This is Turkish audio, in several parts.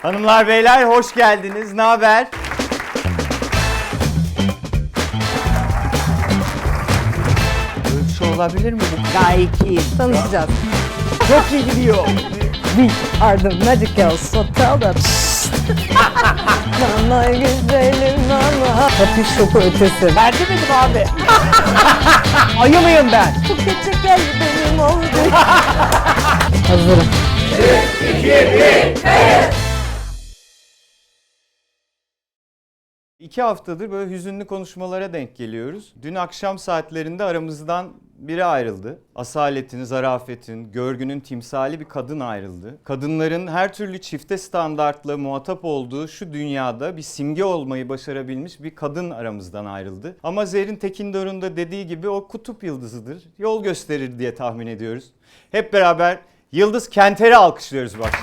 Hanımlar beyler hoş geldiniz. Ne haber? Böyle bir şey olabilir mi? Bu gayet iyi. Tanışacağız. Çok iyi gidiyor. We are the magic girls, so tell them. Bana güzelim bana. Hafif şoku ötesi. Ben demedim abi. Ayı mıyım ben? Bu küçük gel benim oldu. Hazırım. 2 haftadır böyle hüzünlü konuşmalara denk geliyoruz. Dün akşam saatlerinde aramızdan biri ayrıldı. Asaletin, zarafetin, görgünün timsali bir kadın ayrıldı. Kadınların her türlü çifte standartla muhatap olduğu şu dünyada bir simge olmayı başarabilmiş bir kadın aramızdan ayrıldı. Ama Zerrin Tekindor'un da dediği gibi o kutup yıldızıdır. Yol gösterir diye tahmin ediyoruz. Hep beraber Yıldız Kenter'i alkışlıyoruz bu akşam.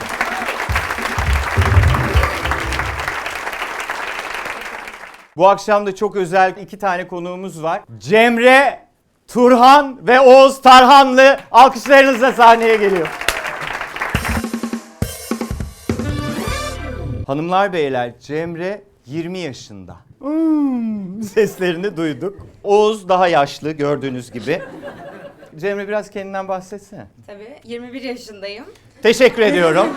Bu akşam da çok özel 2 tane konuğumuz var. Cemre Turhan ve Oğuz Tarhanlı alkışlarınızla sahneye geliyor. Hanımlar beyler, Cemre 20 yaşında. Seslerini duyduk. Oğuz daha yaşlı gördüğünüz gibi. Cemre biraz kendinden bahsetsene. Tabii. 21 yaşındayım. Teşekkür ediyorum.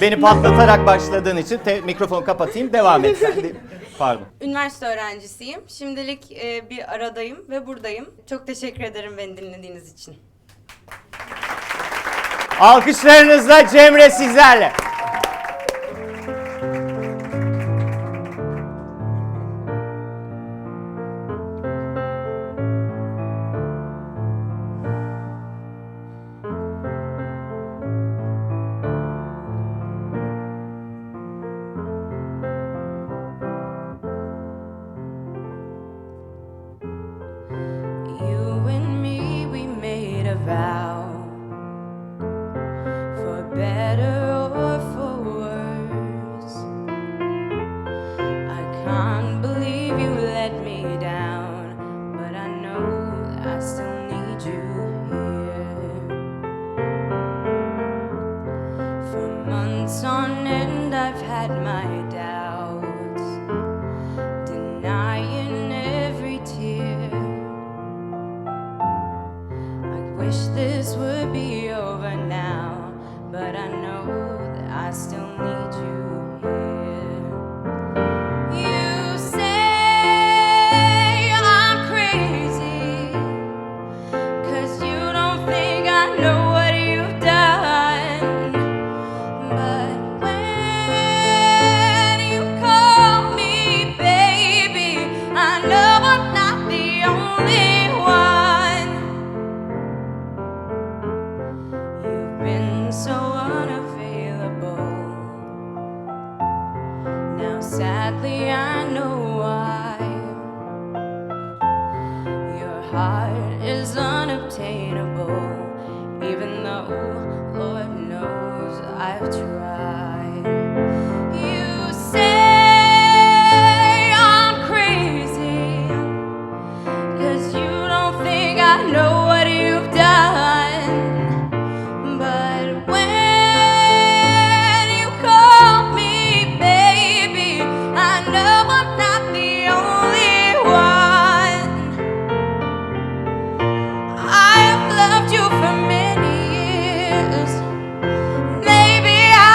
Beni patlatarak başladığın için mikrofonu kapatayım, devam et sen. Pardon. Üniversite öğrencisiyim. Şimdilik bir aradayım ve buradayım. Çok teşekkür ederim beni dinlediğiniz için. Alkışlarınızla Cemre sizlerle. You and me, we made a vow, for better or for worse. I can't believe you let me down, but I know that I still need you here. For months on end, I've had my doubts, denying every tear. Wish this would be over now, but I know that I still need you here. You say I'm crazy, 'cause you don't think I know what you've done. But when you call me baby, I know I'm not the only one. You've been so unavailable. Now sadly I know why. Your heart is unobtainable, even though Lord knows I've tried. You say I'm crazy, 'cause you don't think I know what you've done. But when you call me baby, I know I'm not the only one. I have loved you for many years. Maybe I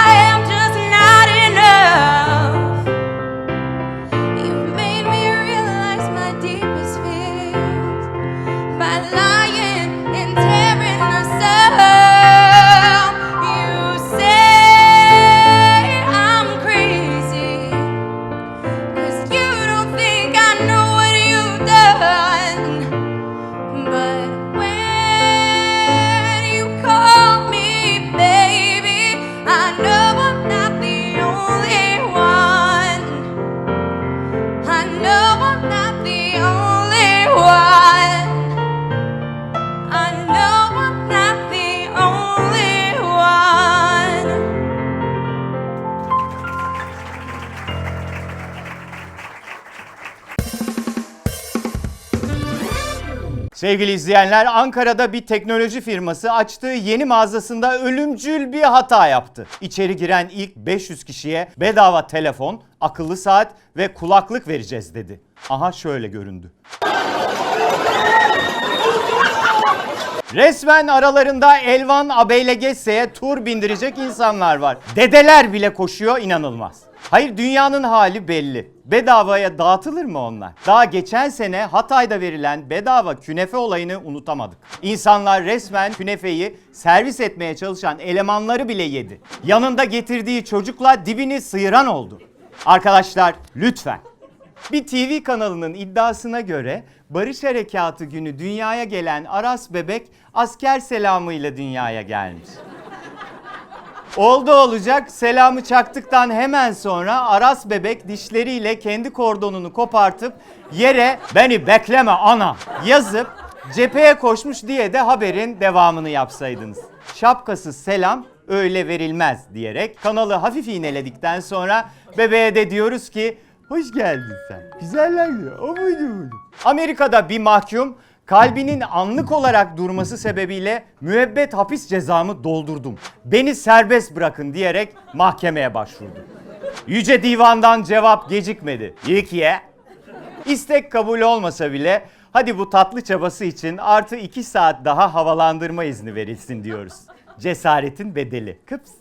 Sevgili izleyenler, Ankara'da bir teknoloji firması açtığı yeni mağazasında ölümcül bir hata yaptı. İçeri giren ilk 500 kişiye bedava telefon, akıllı saat ve kulaklık vereceğiz dedi. Aha şöyle göründü. Resmen aralarında Elvan Abeylegesse'ye tur bindirecek insanlar var. Dedeler bile koşuyor, inanılmaz. Hayır, dünyanın hali belli. Bedavaya dağıtılır mı onlar? Daha geçen sene Hatay'da verilen bedava künefe olayını unutamadık. İnsanlar resmen künefeyi servis etmeye çalışan elemanları bile yedi. Yanında getirdiği çocukla dibini sıyıran oldu. Arkadaşlar lütfen. Bir TV kanalının iddiasına göre Barış Harekatı günü dünyaya gelen Aras bebek asker selamıyla dünyaya gelmiş. Oldu olacak, selamı çaktıktan hemen sonra Aras bebek dişleriyle kendi kordonunu kopartıp yere "beni bekleme ana" yazıp cepheye koşmuş diye de haberin devamını yapsaydınız. Şapkasız selam öyle verilmez diyerek kanalı hafif iğneledikten sonra bebeğe de diyoruz ki hoş geldin sen. Güzeller diyor. O muydu bu? Amerika'da bir mahkum kalbinin anlık olarak durması sebebiyle müebbet hapis cezamı doldurdum. Beni serbest bırakın diyerek mahkemeye başvurdu. Yüce Divan'dan cevap gecikmedi. İlk ye. İstek kabul olmasa bile hadi bu tatlı çabası için artı 2 saat daha havalandırma izni verilsin diyoruz. Cesaretin bedeli. Kıps.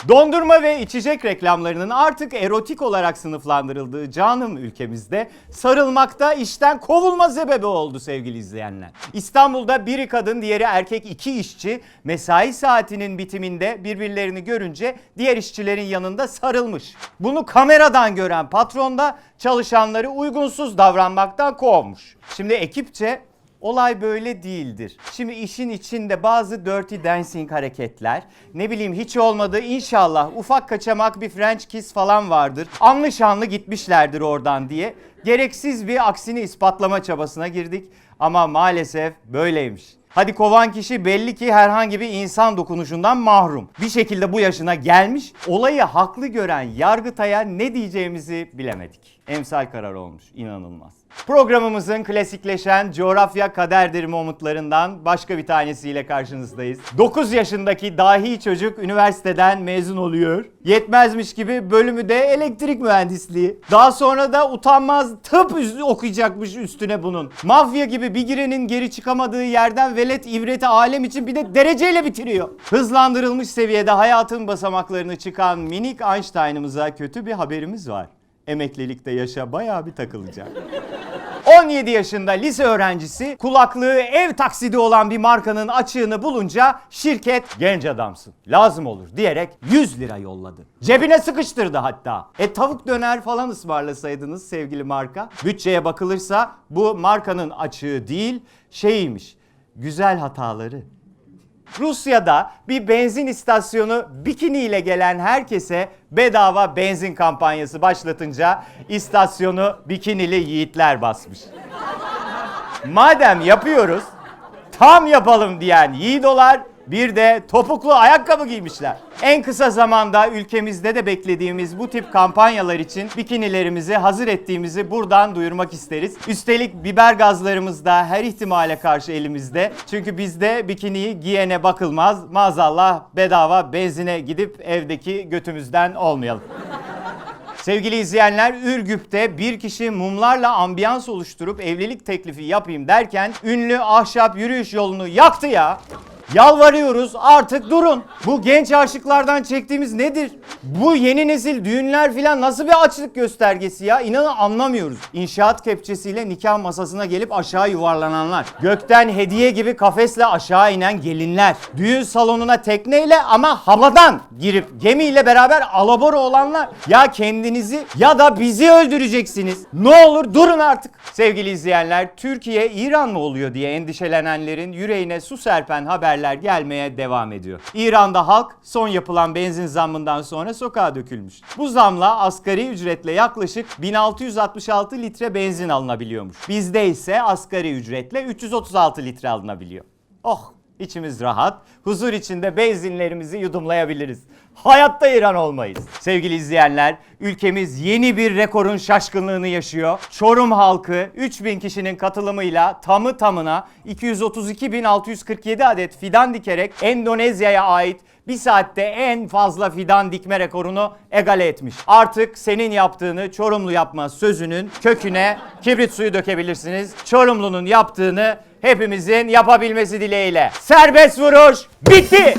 Dondurma ve içecek reklamlarının artık erotik olarak sınıflandırıldığı canım ülkemizde sarılmakta işten kovulma sebebi oldu sevgili izleyenler. İstanbul'da biri kadın diğeri erkek 2 işçi mesai saatinin bitiminde birbirlerini görünce diğer işçilerin yanında sarılmış. Bunu kameradan gören patron da çalışanları uygunsuz davranmaktan kovmuş. Şimdi ekipçe olay böyle değildir. Şimdi işin içinde bazı dirty dancing hareketler, ne bileyim hiç olmadı inşallah ufak kaçamak bir French kiss falan vardır. Anlı şanlı gitmişlerdir oradan diye gereksiz bir aksini ispatlama çabasına girdik. Ama maalesef böyleymiş. Hadi kovan kişi belli ki herhangi bir insan dokunuşundan mahrum. Bir şekilde bu yaşına gelmiş, olayı haklı gören Yargıtay'a ne diyeceğimizi bilemedik. Emsal karar olmuş, inanılmaz. Programımızın klasikleşen coğrafya kaderdir umutlarından başka bir tanesiyle karşınızdayız. 9 yaşındaki dahi çocuk üniversiteden mezun oluyor. Yetmezmiş gibi bölümü de elektrik mühendisliği. Daha sonra da utanmaz tıp okuyacakmış üstüne bunun. Mafya gibi bir girenin geri çıkamadığı yerden velet ibreti alem için bir de dereceyle bitiriyor. Hızlandırılmış seviyede hayatın basamaklarını çıkan minik Einstein'ımıza kötü bir haberimiz var. Emeklilikte yaşa bayağı bir takılacak. 17 yaşında lise öğrencisi kulaklığı ev taksidi olan bir markanın açığını bulunca şirket genç adamsın lazım olur diyerek 100 lira yolladı. Cebine sıkıştırdı hatta. Tavuk döner falan ısmarlasaydınız sevgili marka. Bütçeye bakılırsa bu markanın açığı değil şeyiymiş, güzel hataları. Rusya'da bir benzin istasyonu bikini ile gelen herkese bedava benzin kampanyası başlatınca istasyonu bikinili yiğitler basmış. Madem yapıyoruz, tam yapalım diyen yiğidolar bir de topuklu ayakkabı giymişler. En kısa zamanda ülkemizde de beklediğimiz bu tip kampanyalar için bikinilerimizi hazır ettiğimizi buradan duyurmak isteriz. Üstelik biber gazlarımız da her ihtimale karşı elimizde. Çünkü bizde bikiniyi giyene bakılmaz. Maazallah bedava benzine gidip evdeki götümüzden olmayalım. Sevgili izleyenler, Ürgüp'te bir kişi mumlarla ambiyans oluşturup evlilik teklifi yapayım derken ünlü ahşap yürüyüş yolunu yaktı ya. Yalvarıyoruz artık durun. Bu genç aşıklardan çektiğimiz nedir? Bu yeni nesil düğünler filan nasıl bir açlık göstergesi ya? İnanın anlamıyoruz. İnşaat kepçesiyle nikah masasına gelip aşağı yuvarlananlar. Gökten hediye gibi kafesle aşağı inen gelinler. Düğün salonuna tekneyle ama havadan girip gemiyle beraber alabora olanlar. Ya kendinizi ya da bizi öldüreceksiniz. Ne olur durun artık. Sevgili izleyenler, Türkiye İran mı oluyor diye endişelenenlerin yüreğine su serpen haberler gelmeye devam ediyor. İran'da halk son yapılan benzin zammından sonra sokağa dökülmüş. Bu zamla asgari ücretle yaklaşık 1666 litre benzin alınabiliyormuş. Bizde ise asgari ücretle 336 litre alınabiliyor. Oh, içimiz rahat, huzur içinde benzinlerimizi yudumlayabiliriz. hayatta İran olmayız. Sevgili izleyenler, ülkemiz yeni bir rekorun şaşkınlığını yaşıyor. Çorum halkı 3000 kişinin katılımıyla tamı tamına 232.647 adet fidan dikerek Endonezya'ya ait bir saatte en fazla fidan dikme rekorunu egale etmiş. Artık senin yaptığını Çorumlu yapmaz sözünün köküne kibrit suyu dökebilirsiniz. Çorumlu'nun yaptığını hepimizin yapabilmesi dileğiyle. Serbest vuruş bitti.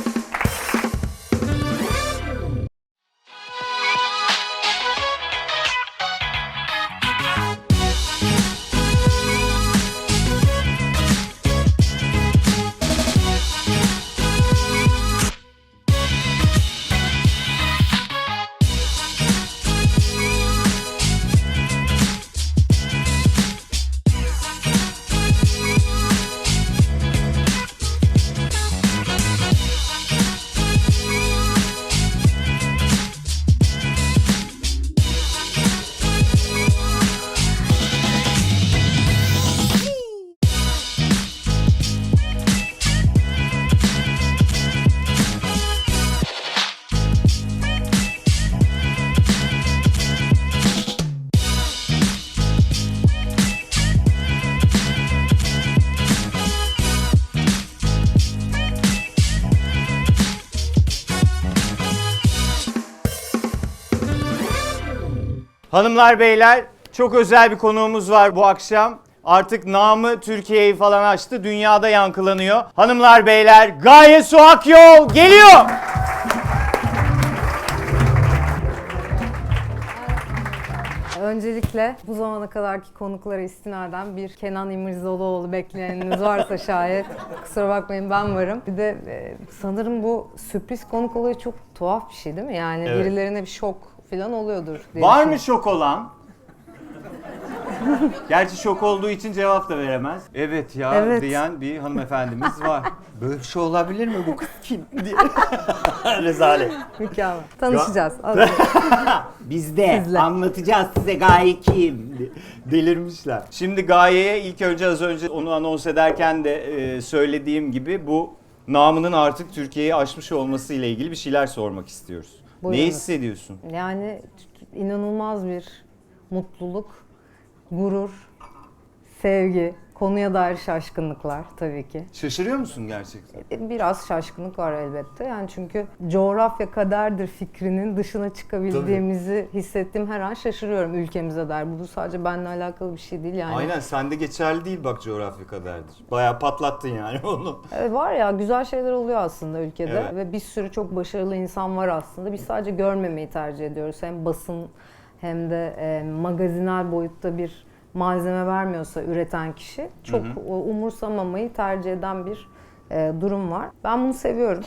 Hanımlar beyler, çok özel bir konuğumuz var bu akşam. Artık namı Türkiye'yi falan açtı, dünyada yankılanıyor. Hanımlar beyler, Gaye Su Akyol geliyor. Öncelikle bu zamana kadarki konuklara istinaden bir Kenan İmirzalıoğlu bekleyeniniz varsa şayet kusura bakmayın ben varım. Bir de sanırım bu sürpriz konuk olayı çok tuhaf bir şey değil mi? Yani Evet. birilerine bir şok falan oluyordur diye Var mı düşünüyorum. şok olan? Gerçi şok olduğu için cevap da veremez. Evet ya Evet. diyen bir hanımefendimiz var. Böyle bir şey olabilir mi, bu kız kim diye. Rezalet. Mükemmel. Tanışacağız. Biz de Sizle. anlatacağız size Gaye kim. Delirmişler. Şimdi Gaye'ye ilk önce az önce onu anons ederken de söylediğim gibi bu namının artık Türkiye'yi aşmış olması ile ilgili bir şeyler sormak istiyoruz. Ne Buyurunuz. hissediyorsun? Yani inanılmaz bir mutluluk, gurur, sevgi, konuya dair şaşkınlıklar tabii ki. Şaşırıyor musun gerçekten? Biraz şaşkınlık var elbette. Yani çünkü coğrafya kaderdir fikrinin dışına çıkabildiğimizi hissettiğim her an şaşırıyorum ülkemize dair. Bu sadece benimle alakalı bir şey değil yani. Aynen, sende geçerli değil bak coğrafya kaderdir. Bayağı patlattın yani onu. Var ya, güzel şeyler oluyor aslında ülkede Evet. ve bir sürü çok başarılı insan var aslında. Biz sadece görmemeyi tercih ediyoruz. Hem basın hem de magazinel boyutta bir malzeme vermiyorsa üreten kişi çok umursamamayı tercih eden bir durum var. Ben bunu seviyorum.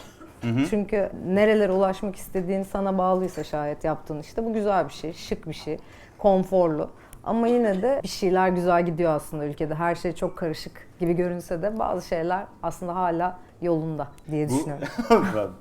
Çünkü nerelere ulaşmak istediğin sana bağlıysa şayet yaptığın işte bu güzel bir şey, şık bir şey, konforlu. Ama yine de bir şeyler güzel gidiyor aslında ülkede. Her şey çok karışık gibi görünse de bazı şeyler aslında hala yolunda diye düşünüyorum.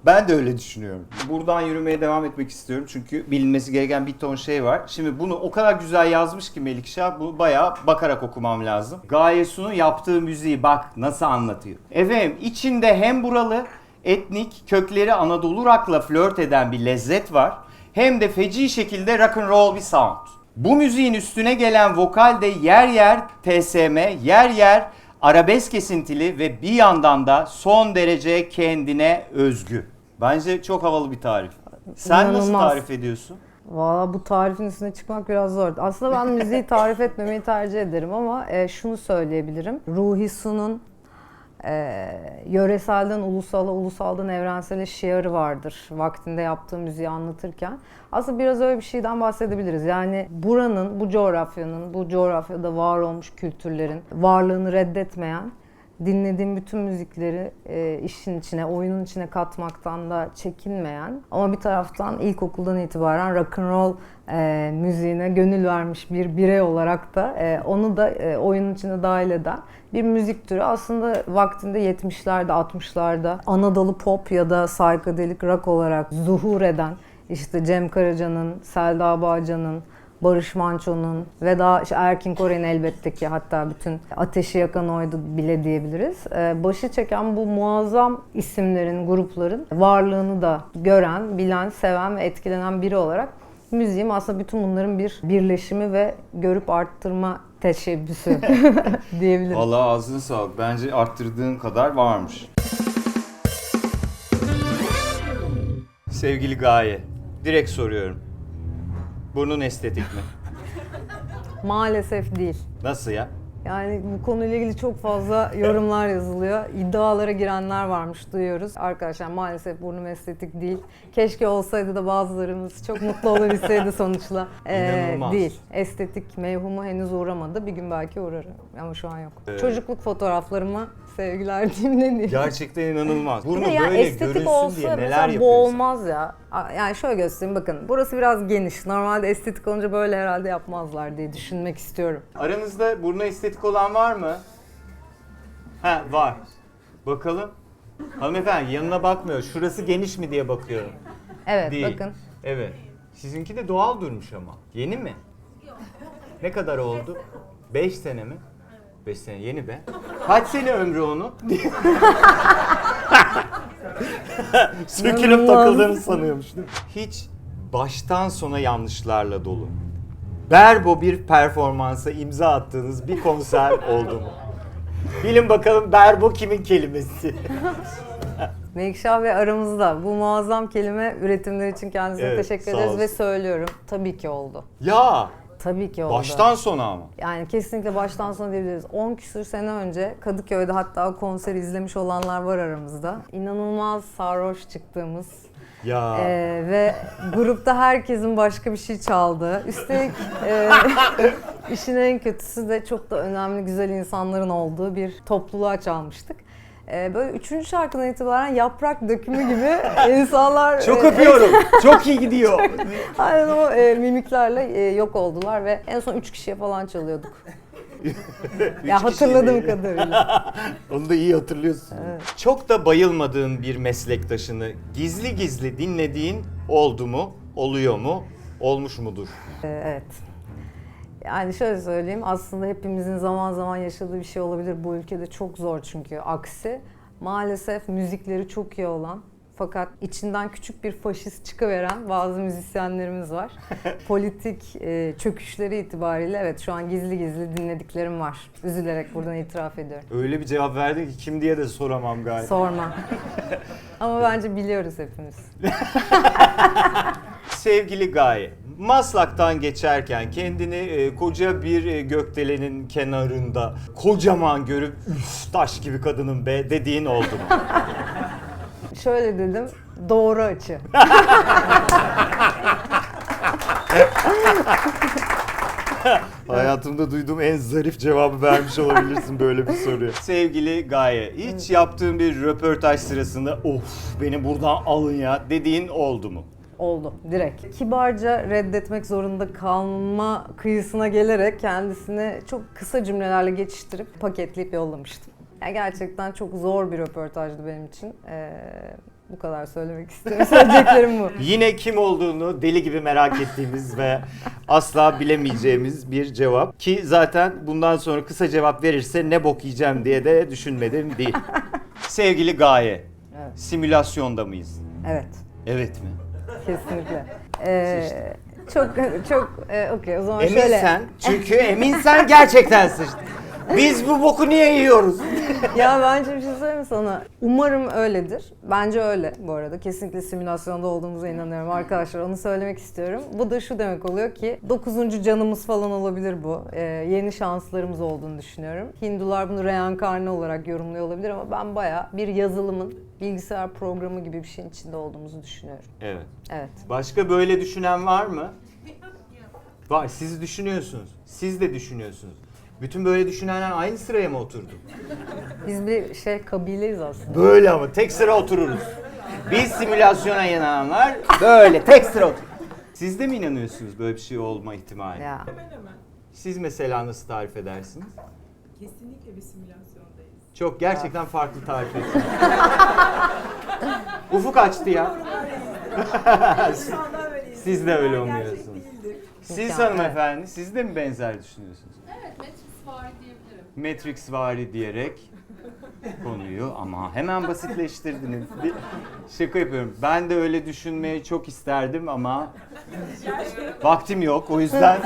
Ben de öyle düşünüyorum. Buradan yürümeye devam etmek istiyorum çünkü bilinmesi gereken bir ton şey var. Şimdi bunu o kadar güzel yazmış ki Melikşah, bu bayağı bakarak okumam lazım. Gaye Su'nun yaptığı müziği bak nasıl anlatıyor. Efendim, içinde hem buralı etnik kökleri Anadolu rock'la flört eden bir lezzet var, hem de feci şekilde rock and roll bir sound. Bu müziğin üstüne gelen vokal de yer yer TSM, yer yer arabesk kesintili ve bir yandan da son derece kendine özgü. Bence çok havalı bir tarif. Sen nasıl İnanılmaz. tarif ediyorsun? Valla bu tarifin üstüne çıkmak biraz zor. Aslında ben müziği tarif etmemeyi tercih ederim ama şunu söyleyebilirim. Ruhi Su'nun yöreselden ulusala, ulusaldan evrensele şiarı vardır. Vaktinde yaptığı müziği anlatırken. Aslında biraz öyle bir şeyden bahsedebiliriz. Yani buranın, bu coğrafyanın, bu coğrafyada var olmuş kültürlerin varlığını reddetmeyen, dinlediğim bütün müzikleri işin içine, oyunun içine katmaktan da çekinmeyen ama bir taraftan ilkokuldan itibaren rock and roll müziğine gönül vermiş bir birey olarak da onu da oyunun içine dahil eden bir müzik türü. Aslında vaktinde 70'lerde, 60'larda Anadolu pop ya da psychedelic rock olarak zuhur eden, işte Cem Karaca'nın, Selda Bağcan'ın, Barış Manço'nun ve daha işte Erkin Koray'ın elbette ki, hatta bütün ateşi yakan oydu bile diyebiliriz. Başı çeken bu muazzam isimlerin, grupların varlığını da gören, bilen, seven ve etkilenen biri olarak müziğim aslında bütün bunların bir birleşimi ve görüp arttırma teşebbüsü diyebilirim. Vallahi ağzına sağlık. Bence arttırdığın kadar varmış. Sevgili Gaye, direkt soruyorum. Burnun estetik mi? Maalesef değil. Nasıl ya? Yani bu konuyla ilgili çok fazla yorumlar yazılıyor. İddialara girenler varmış, duyuyoruz. Arkadaşlar maalesef burnum estetik değil. Keşke olsaydı da bazılarımız çok mutlu olabilseydi sonuçla. İnanılmaz. Değil. Estetik mevhumu henüz uğramadı. Bir gün belki uğrarım ama şu an yok. Evet. Çocukluk fotoğraflarıma sevgiler diyeyim, ne diyeyim. Gerçekten inanılmaz. Bir Burnu de yani böyle estetik görünsün olsa diye neler mesela bu yapıyorsun? olmaz ya. Yani şöyle göstereyim, bakın. Burası biraz geniş. Normalde estetik olunca böyle herhalde yapmazlar diye düşünmek istiyorum. Aranızda burnu estetik olan var mı? Ha, var. Bakalım. Hanımefendi yanına bakmıyor. Şurası geniş mi diye bakıyorum. Evet, Değil. bakın. Evet. Sizinki de doğal durmuş ama. Yeni mi? Ne kadar oldu? 5 sene mi? 5 sene yeni be. Kaç sene ömrü onu? Sökülüp İnanılmaz. takıldığını sanıyormuş değil mi? Hiç baştan sona yanlışlarla dolu. Berbo bir performansa imza attığınız bir konser oldu mu? Bilin bakalım Berbo kimin kelimesi? Melikşah Bey aramızda. Bu muazzam kelime üretimleri için kendisine Evet, teşekkür sağ ederiz olsun. ve söylüyorum. Tabii ki oldu. Ya Tabii ki oldu. baştan sona ama. Yani kesinlikle baştan sona diyebiliriz. 10 küsür sene önce Kadıköy'de hatta o konseri izlemiş olanlar var aramızda. İnanılmaz sarhoş çıktığımız Ya. ve grupta herkesin başka bir şey çaldığı. Üstelik işin en kötüsü de çok da önemli, güzel insanların olduğu bir topluluğa çalmıştık. Böyle 3. şarkıdan itibaren yaprak dökümü gibi insanlar... Çok öpüyorum. Çok iyi gidiyor. Aynen o mimiklerle yok oldular ve en son 3 kişiye falan çalıyorduk. Ya hatırladığım kadarıyla. Onu da iyi hatırlıyorsun. Evet. Çok da bayılmadığın bir meslektaşını gizli gizli dinlediğin oldu mu? Oluyor mu? Olmuş mudur? Evet. Yani şöyle söyleyeyim, aslında hepimizin zaman zaman yaşadığı bir şey olabilir. Bu ülkede çok zor çünkü aksi. Maalesef müzikleri çok iyi olan fakat içinden küçük bir faşist çıkıveren bazı müzisyenlerimiz var. Politik çöküşleri itibariyle evet şu an gizli gizli dinlediklerim var. Üzülerek buradan itiraf ediyorum. Öyle bir cevap verdin ki kim diye de soramam galiba. Sorma. Ama bence biliyoruz hepimiz. Sevgili Gaye, Maslak'tan geçerken kendini koca bir gökdelenin kenarında kocaman görüp üf taş gibi kadının be dediğin oldu mu? Şöyle dedim, doğru açı. Hayatımda duyduğum en zarif cevabı vermiş olabilirsin böyle bir soruya. Sevgili Gaye, hiç yaptığın bir röportaj sırasında of beni buradan alın ya dediğin oldu mu? Oldu, direkt. Kibarca reddetmek zorunda kalma kıyısına gelerek kendisini çok kısa cümlelerle geçiştirip paketleyip yollamıştım. Yani gerçekten çok zor bir röportajdı benim için. Bu kadar söylemek istiyorum. Söyleyeceklerim bu. Yine kim olduğunu deli gibi merak ettiğimiz ve asla bilemeyeceğimiz bir cevap. Ki zaten bundan sonra kısa cevap verirse ne bok yiyeceğim diye de düşünmedim değil. Sevgili Gaye, Evet. simülasyonda mıyız? Evet, Evet mi? kesinlikle. Çok okey, o zaman Emin şöyle. sen, çünkü emin sen gerçekten sıçtın. Biz bu boku niye yiyoruz? Ya bence bir şey söyleyeyim mi sana? Umarım öyledir. Bence öyle bu arada. Kesinlikle simülasyonda olduğumuza inanıyorum arkadaşlar. Onu söylemek istiyorum. Bu da şu demek oluyor ki 9. canımız falan olabilir bu. Yeni şanslarımız olduğunu düşünüyorum. Hindular bunu reenkarne olarak yorumluyor olabilir ama ben bayağı bir yazılımın bilgisayar programı gibi bir şeyin içinde olduğumuzu düşünüyorum. Evet. Evet. Başka böyle düşünen var mı? Var. Siz düşünüyorsunuz. Siz de düşünüyorsunuz. Bütün böyle düşünenler aynı sıraya mı oturdu? Biz bir kabileyiz aslında. Böyle ama tek sıra otururuz. Biz simülasyona inananlar böyle tek sıra otururuz. Siz de mi inanıyorsunuz böyle bir şey olma ihtimali? Ya. Siz mesela nasıl tarif edersiniz? Kesinlikle bir simülasyondayız. Çok gerçekten farklı tarif etsiniz. Ufuk açtı ya. Şu anda öyleyiz. Siz de öyle Gerçek umuyorsunuz. değildir. Siz Mükemmel. hanımefendi, siz de mi benzer düşünüyorsunuz? Evet, Matrix vari diyebilirim. Matrix vari diyerek konuyu ama hemen basitleştirdiniz. Şaka yapıyorum. Ben de öyle düşünmeyi çok isterdim ama vaktim yok. O yüzden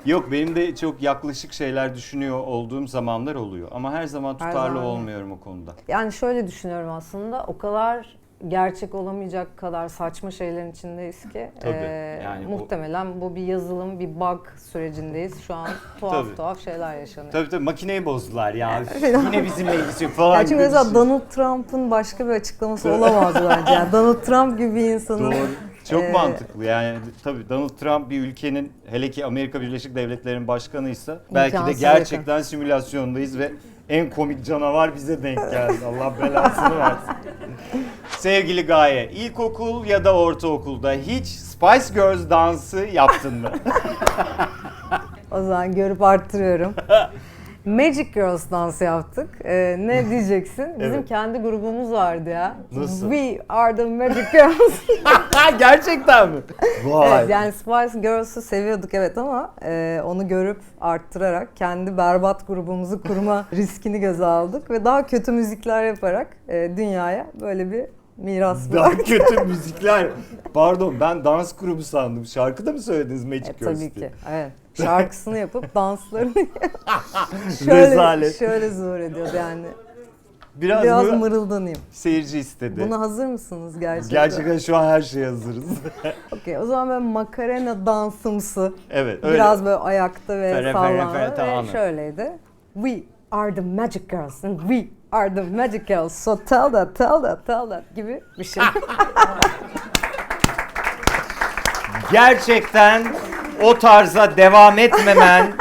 yok, benim de çok yaklaşık şeyler düşünüyor olduğum zamanlar oluyor. Ama her zaman Her tutarlı zaman. olmuyorum o konuda. Yani şöyle düşünüyorum aslında, o kadar gerçek olamayacak kadar saçma şeylerin içindeyiz ki Tabii, yani muhtemelen bu bir yazılım, bir bug sürecindeyiz. Şu an tuhaf Tabii. tuhaf şeyler yaşanıyor. Tabii makineyi bozdular ya. Yine bizimle ilgisi yok falan Yani çünkü gibi bir mesela şey. Donald Trump'ın başka bir açıklaması olamaz bence. Yani Donald Trump gibi bir insanın... Doğru. Çok mantıklı. Yani tabii Donald Trump bir ülkenin, hele ki Amerika Birleşik Devletleri'nin başkanıysa belki de İmkansız gerçekten simülasyondayız ve en komik canavar bize denk geldi. Allah belasını versin. Sevgili Gaye, ilkokul ya da ortaokulda hiç Spice Girls dansı yaptın mı? O zaman görüp arttırıyorum. Magic Girls dansı yaptık. Ne diyeceksin? Bizim Evet. kendi grubumuz vardı ya. Nasıl? We are the Magic Girls. Gerçekten mi? Vay. Evet, yani Spice Girls'ı seviyorduk evet ama onu görüp arttırarak kendi berbat grubumuzu kurma riskini göze aldık ve daha kötü müzikler yaparak dünyaya böyle bir miras Daha bıraktık. kötü müzikler. Pardon, ben dans grubu sandım. Şarkıda mı söylediniz Magic Girls Tabii diye? ki. Evet. Şarkısını yapıp danslarını Rezalet. şöyle zuhur ediyordu yani. Biraz Biraz mı mırıldanayım. seyirci istedi. Buna hazır mısınız gerçekten? Gerçekten şu an her şeye hazırız. Okey, o zaman ben Macarena dansımsı. Evet, öyle. Biraz böyle ayakta ve Fere, fere, sallanma fere, ve tamam. şöyleydi. We are the magic girls and we are the magic girls. So tell that gibi bir şey. Gerçekten o tarza devam etmemen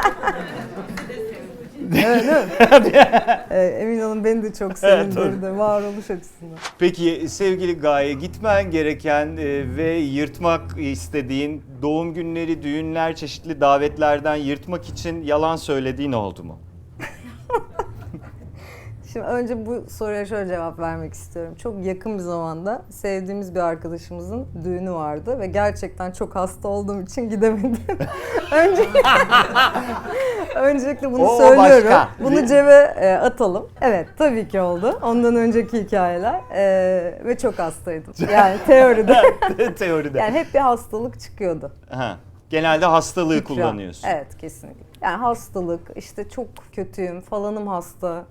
Emin olun beni de çok sevindirdi varoluş açısından. Peki sevgili Gaye, gitmen gereken ve yırtmak istediğin doğum günleri, düğünler, çeşitli davetlerden yırtmak için yalan söylediğin oldu mu? Şimdi önce bu soruya şöyle cevap vermek istiyorum. Çok yakın bir zamanda sevdiğimiz bir arkadaşımızın düğünü vardı ve gerçekten çok hasta olduğum için gidemedim. Öncelikle bunu O söylüyorum. başka. Bunu cebe atalım. Evet, tabii ki oldu. Ondan önceki hikayeler ve çok hastaydım. Yani teoride. Teoride. Yani hep bir hastalık çıkıyordu. Ha. Genelde hastalığı İkram. kullanıyorsun. Evet, kesinlikle. Yani hastalık, işte çok kötüyüm, falanım hasta,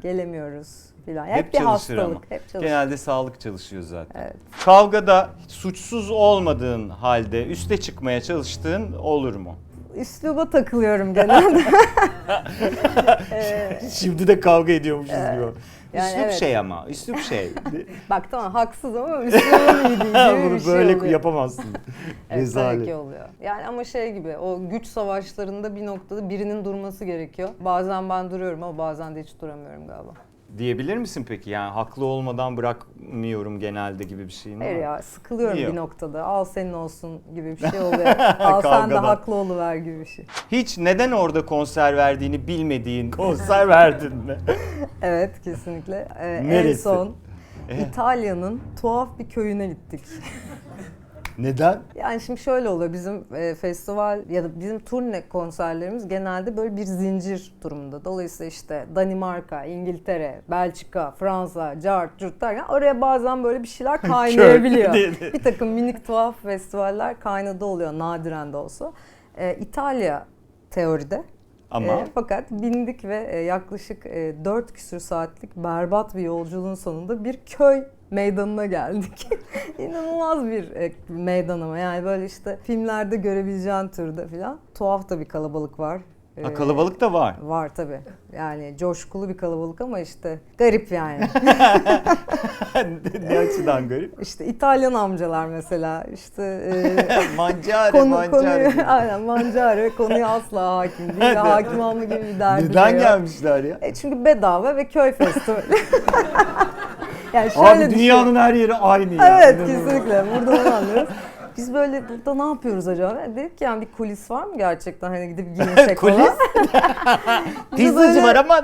gelemiyoruz filan. Hep bir çalışır hastalık, ama. hep çalışır. Genelde sağlık çalışıyor zaten. Evet. Kavgada suçsuz olmadığın halde üste çıkmaya çalıştığın olur mu? Üsluba takılıyorum genelde. Şimdi de kavga ediyormuşuz gibi. Yani Üslup evet. şey ama, üslup şey. Bak tamam haksız ama üslubum iyi değil gibi Bunu bir şey böyle oluyor. yapamazsın. Evet, tabii Rezalet. ki oluyor. Yani ama şey gibi o güç savaşlarında bir noktada birinin durması gerekiyor. Bazen ben duruyorum ama bazen de hiç duramıyorum galiba. Diyebilir misin peki? Yani haklı olmadan bırakmıyorum genelde gibi bir şey mi? Hayır var? ya sıkılıyorum Yok. bir noktada. Al senin olsun gibi bir şey oluyor. Al sen de Kavgadan. haklı oluver gibi bir şey. Hiç neden orada konser verdiğini bilmediğin konser verdin mi? Evet kesinlikle. En Neresi? son İtalya'nın tuhaf bir köyüne gittik. Neden? Yani şimdi şöyle oluyor bizim festival ya da bizim turne konserlerimiz genelde böyle bir zincir durumunda. Dolayısıyla işte Danimarka, İngiltere, Belçika, Fransa, cart, curt derken oraya bazen böyle bir şeyler kaynayabiliyor. Bir takım minik tuhaf festivaller kaynadı oluyor nadiren de olsa. İtalya teoride. Ama Fakat bindik ve yaklaşık 4 küsür saatlik berbat bir yolculuğun sonunda bir köy meydanına geldik. İnanılmaz bir meydan ama yani böyle işte filmlerde görebileceğin türde falan. Tuhaf da bir kalabalık var. ha, kalabalık da var. Var tabii. Yani coşkulu bir kalabalık ama işte garip yani. Ne açıdan garip? İşte İtalyan amcalar mesela işte Mancare, konuyu mancare. aynen mancare konuya asla hakim değil ve hakim olma gibi bir derdi Neden yok. gelmişler ya? Çünkü bedava ve köy festivali. Yani şöyle Abi düşün. dünyanın her yeri aynı ya. Evet İnanılmaz. kesinlikle buradan onu anlıyoruz. Biz böyle burada ne yapıyoruz acaba? Dedik ki yani bir kulis var mı gerçekten hani gidip giyinsek Kulis? falan. Bize Pizzacı böyle, var ama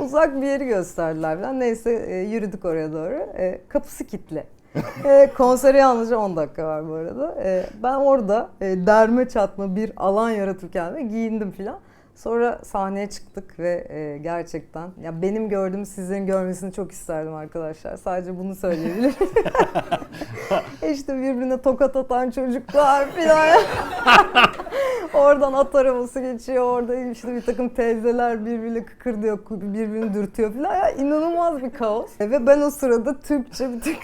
uzak bir yeri gösterdiler falan. Neyse yürüdük oraya doğru. Kapısı kilitli. Konsere yalnızca 10 dakika var bu arada. Ben orada derme çatma bir alan yaratırken ve giyindim filan. Sonra sahneye çıktık ve gerçekten ya benim gördüğümü sizlerin görmesini çok isterdim arkadaşlar. Sadece bunu söyleyebilirim. İşte birbirine tokat atan çocuklar filan. Oradan at arabası geçiyor, orada işte bir takım teyzeler birbiriyle kıkırdıyor, birbirini dürtüyor filan. Ya inanılmaz bir kaos. Ve ben o sırada Türkçe bir tık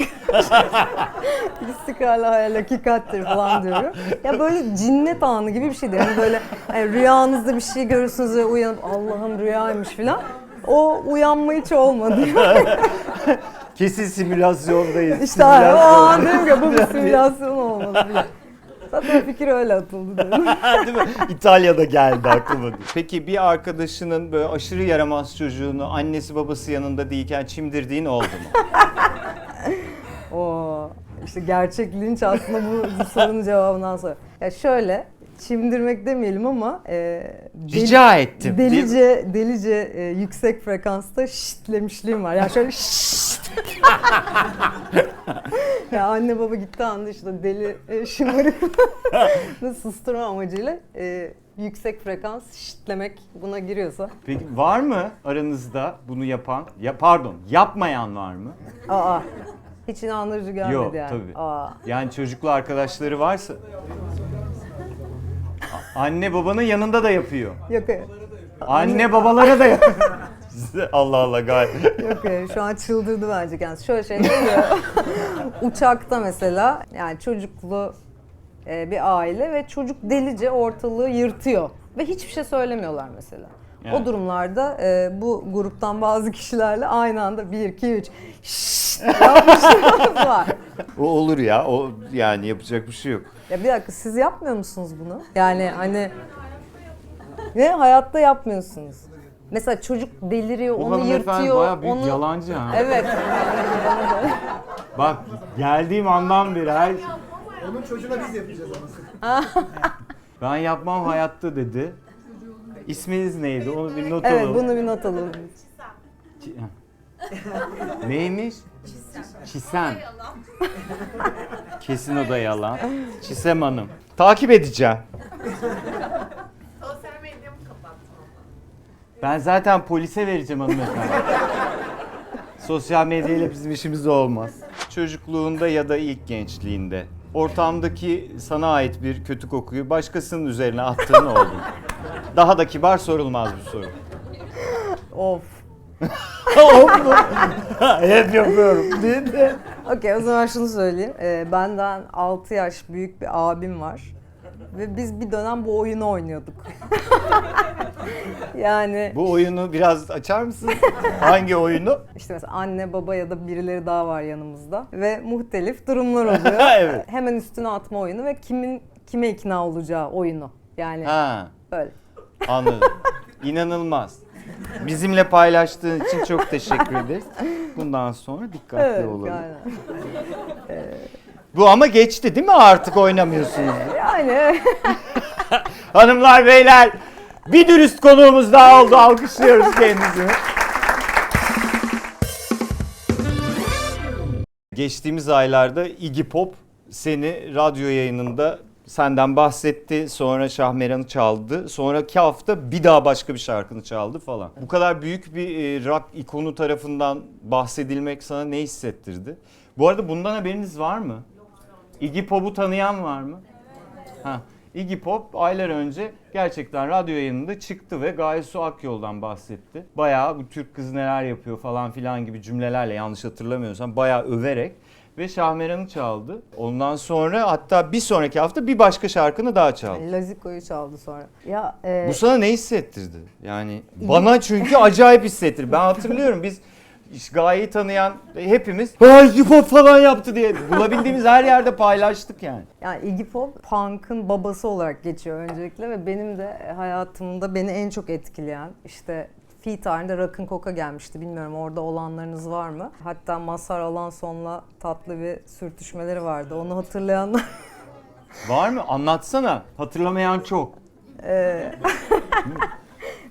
İstikrarlı hayal hakikattir falan diyorum. Ya böyle cinnet anı gibi bir şeydi. Yani böyle rüyanızda bir şey görürsünüz ve uyanıp Allah'ım rüyaymış filan. O uyanma hiç olmadı. Kesin simülasyondayız. İşte o an dedim ki bu bir simülasyon olmalı filan. Zaten fikir öyle atıldı dedim. Değil mi? İtalya'da geldi aklıma. Peki bir arkadaşının böyle aşırı yaramaz çocuğunu annesi babası yanında değilken çimdirdiğin oldu mu? İşte gerçek linç aslında bu sorunun cevabından sonra. Ya şöyle, çimdirmek demeyelim ama Rica ettim. delice yüksek frekansta şitlemişliğim var. Yani şöyle şşt. Ya anne baba gitti anda işte deli şımarık susturma amacıyla yüksek frekans şitlemek buna giriyorsa. Peki var mı aranızda bunu yapan, yapmayan var mı? Hiç inandırıcı gelmedi Yok, yani. tabii. Yani çocuklu arkadaşları varsa anne babanın yanında da yapıyor. Yok Anne babalara da yapıyor. Allah Allah galiba. yok şu an çıldırdı bence kendisi. Şöyle şey oluyor. Uçakta mesela yani çocuklu bir aile ve çocuk delice ortalığı yırtıyor ve hiçbir şey söylemiyorlar mesela. Evet. O durumlarda bu gruptan bazı kişilerle aynı anda 1 2 3 yapmışlar var. O olur ya. O yani yapacak bir şey yok. Ya bir dakika siz yapmıyor musunuz bunu? Yani hani hayatta yapmıyorsunuz. Mesela çocuk deliriyor, Bu onu hanımefendi yırtıyor, bayağı büyük onu yalancı ha. Evet. Bak geldiğim andan beri her Onun çocuğuna biz yapacağız ama. ben yapmam hayatta dedi. İsminiz neydi? Onu bir not Evet, alalım. bunu bir not alalım. Neymiş? Çisem. Kesin o da yalan. Çisem Hanım. Takip edeceğim. Sosyal medyamı kapattım ama. Ben zaten polise vereceğim hanımefendi. Sosyal medyayla bizim işimiz olmaz. Çocukluğunda ya da ilk gençliğinde ortamdaki sana ait bir kötü kokuyu başkasının üzerine attığın oldu mu? Daha da kibar sorulmaz bir soru. Of. Of mu? Hep yapıyorum. Dedi. Okey, o zaman şunu söyleyeyim. Benden 6 yaş büyük bir abim var. Ve biz bir dönem bu oyunu oynuyorduk. Yani Bu oyunu biraz açar mısın? Hangi oyunu? işte mesela anne baba ya da birileri daha var yanımızda. Ve muhtelif durumlar oluyor. Evet. Hemen üstüne atma oyunu ve kime ikna olacağı oyunu. Yani Ha, öyle. anladım. İnanılmaz. Bizimle paylaştığın için çok teşekkür ederiz. Bundan sonra dikkatli Evet, olalım. yani. Bu ama geçti değil mi? Artık oynamıyorsunuz. Yani Hanımlar beyler bir dürüst konuğumuz daha oldu. Alkışlıyoruz kendisini. Geçtiğimiz aylarda Iggy Pop seni radyo yayınında senden bahsetti. Sonra Şahmeran'ı çaldı. Sonraki hafta bir daha başka bir şarkını çaldı falan. Bu kadar büyük bir rock ikonu tarafından bahsedilmek sana ne hissettirdi? Bu arada bundan haberiniz var mı? Iggy Pop'u tanıyan var mı? Ha. Iggy Pop aylar önce gerçekten radyo yayınında çıktı ve Gaye Su Akyol'dan bahsetti. Bayağı bu Türk kızı neler yapıyor falan filan gibi cümlelerle, yanlış hatırlamıyorsam bayağı överek ve Şahmeran'ı çaldı. Ondan sonra hatta bir sonraki hafta bir başka şarkını daha çaldı. Laziko'yu çaldı sonra. Ya Bu sana ne hissettirdi? Yani bana çünkü acayip hissettirdi. Ben hatırlıyorum biz Gaye'yi tanıyan hepimiz Iggy Pop falan yaptı diye bulabildiğimiz her yerde paylaştık yani. Yani Iggy Pop punk'ın babası olarak geçiyor öncelikle ve benim de hayatımda beni en çok etkileyen işte Fi tarihinde Rock'n Coke'a gelmişti. Bilmiyorum orada olanlarınız var mı? Hatta Mazhar Alanson'la tatlı bir sürtüşmeleri vardı. Onu hatırlayanlar Var mı? Anlatsana. Hatırlamayan çok.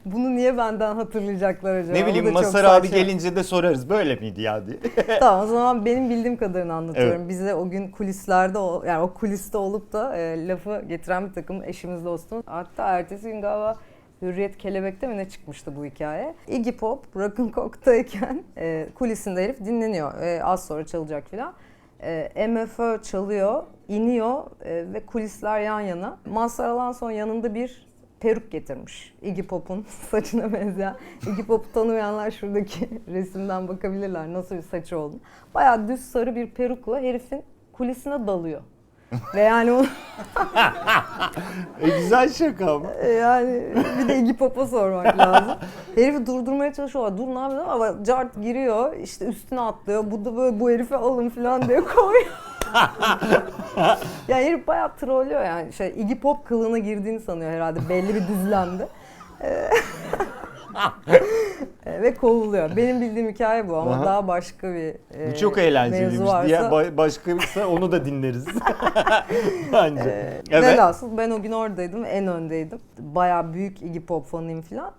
Bunu niye benden hatırlayacaklar acaba? Ne Bu bileyim da çok Mazhar abi saçma. gelince de sorarız böyle miydi ya diye. Tamam, o zaman benim bildiğim kadarını anlatıyorum. Evet. Bize o gün kulislerde, yani o kuliste olup da lafı getiren bir takım eşimiz, dostumuz. Hatta ertesi gün galiba Hürriyet Kelebek'te mi ne çıkmıştı bu hikaye? Iggy Pop Rock'n'Coke'tayken kulisinde herif dinleniyor. Az sonra çalacak filan. MFÖ çalıyor, iniyor ve kulisler yan yana. Mazhar Alanson yanında bir peruk getirmiş. Iggy Pop'un saçına benzeyen. Iggy Pop'u tanımayanlar şuradaki resimden bakabilirler nasıl bir saçı olduğunu. Bayağı düz sarı bir perukla herifin kulisine dalıyor. Ve yani o Güzel şaka ama. yani bir de Iggy Pop'a sormak lazım. Herifi durdurmaya çalışıyorlar. Dur ne yapıyorsun? Ama cart giriyor, işte üstüne atlıyor. Bu da böyle bu herifi alın falan diye koyuyor. Yani herif bayağı trollüyor yani. Iggy Pop kılığına girdiğini sanıyor herhalde belli bir düzlemde. Ve kovuluyor. Benim bildiğim hikaye bu ama Aha. daha başka bir Bu çok mevzu eğlenceliymiş varsa. diye başkaysa onu da dinleriz. Bence. Evet. Velhasıl ben o gün oradaydım, en öndeydim. Bayağı büyük Iggy Pop fanıyım falan.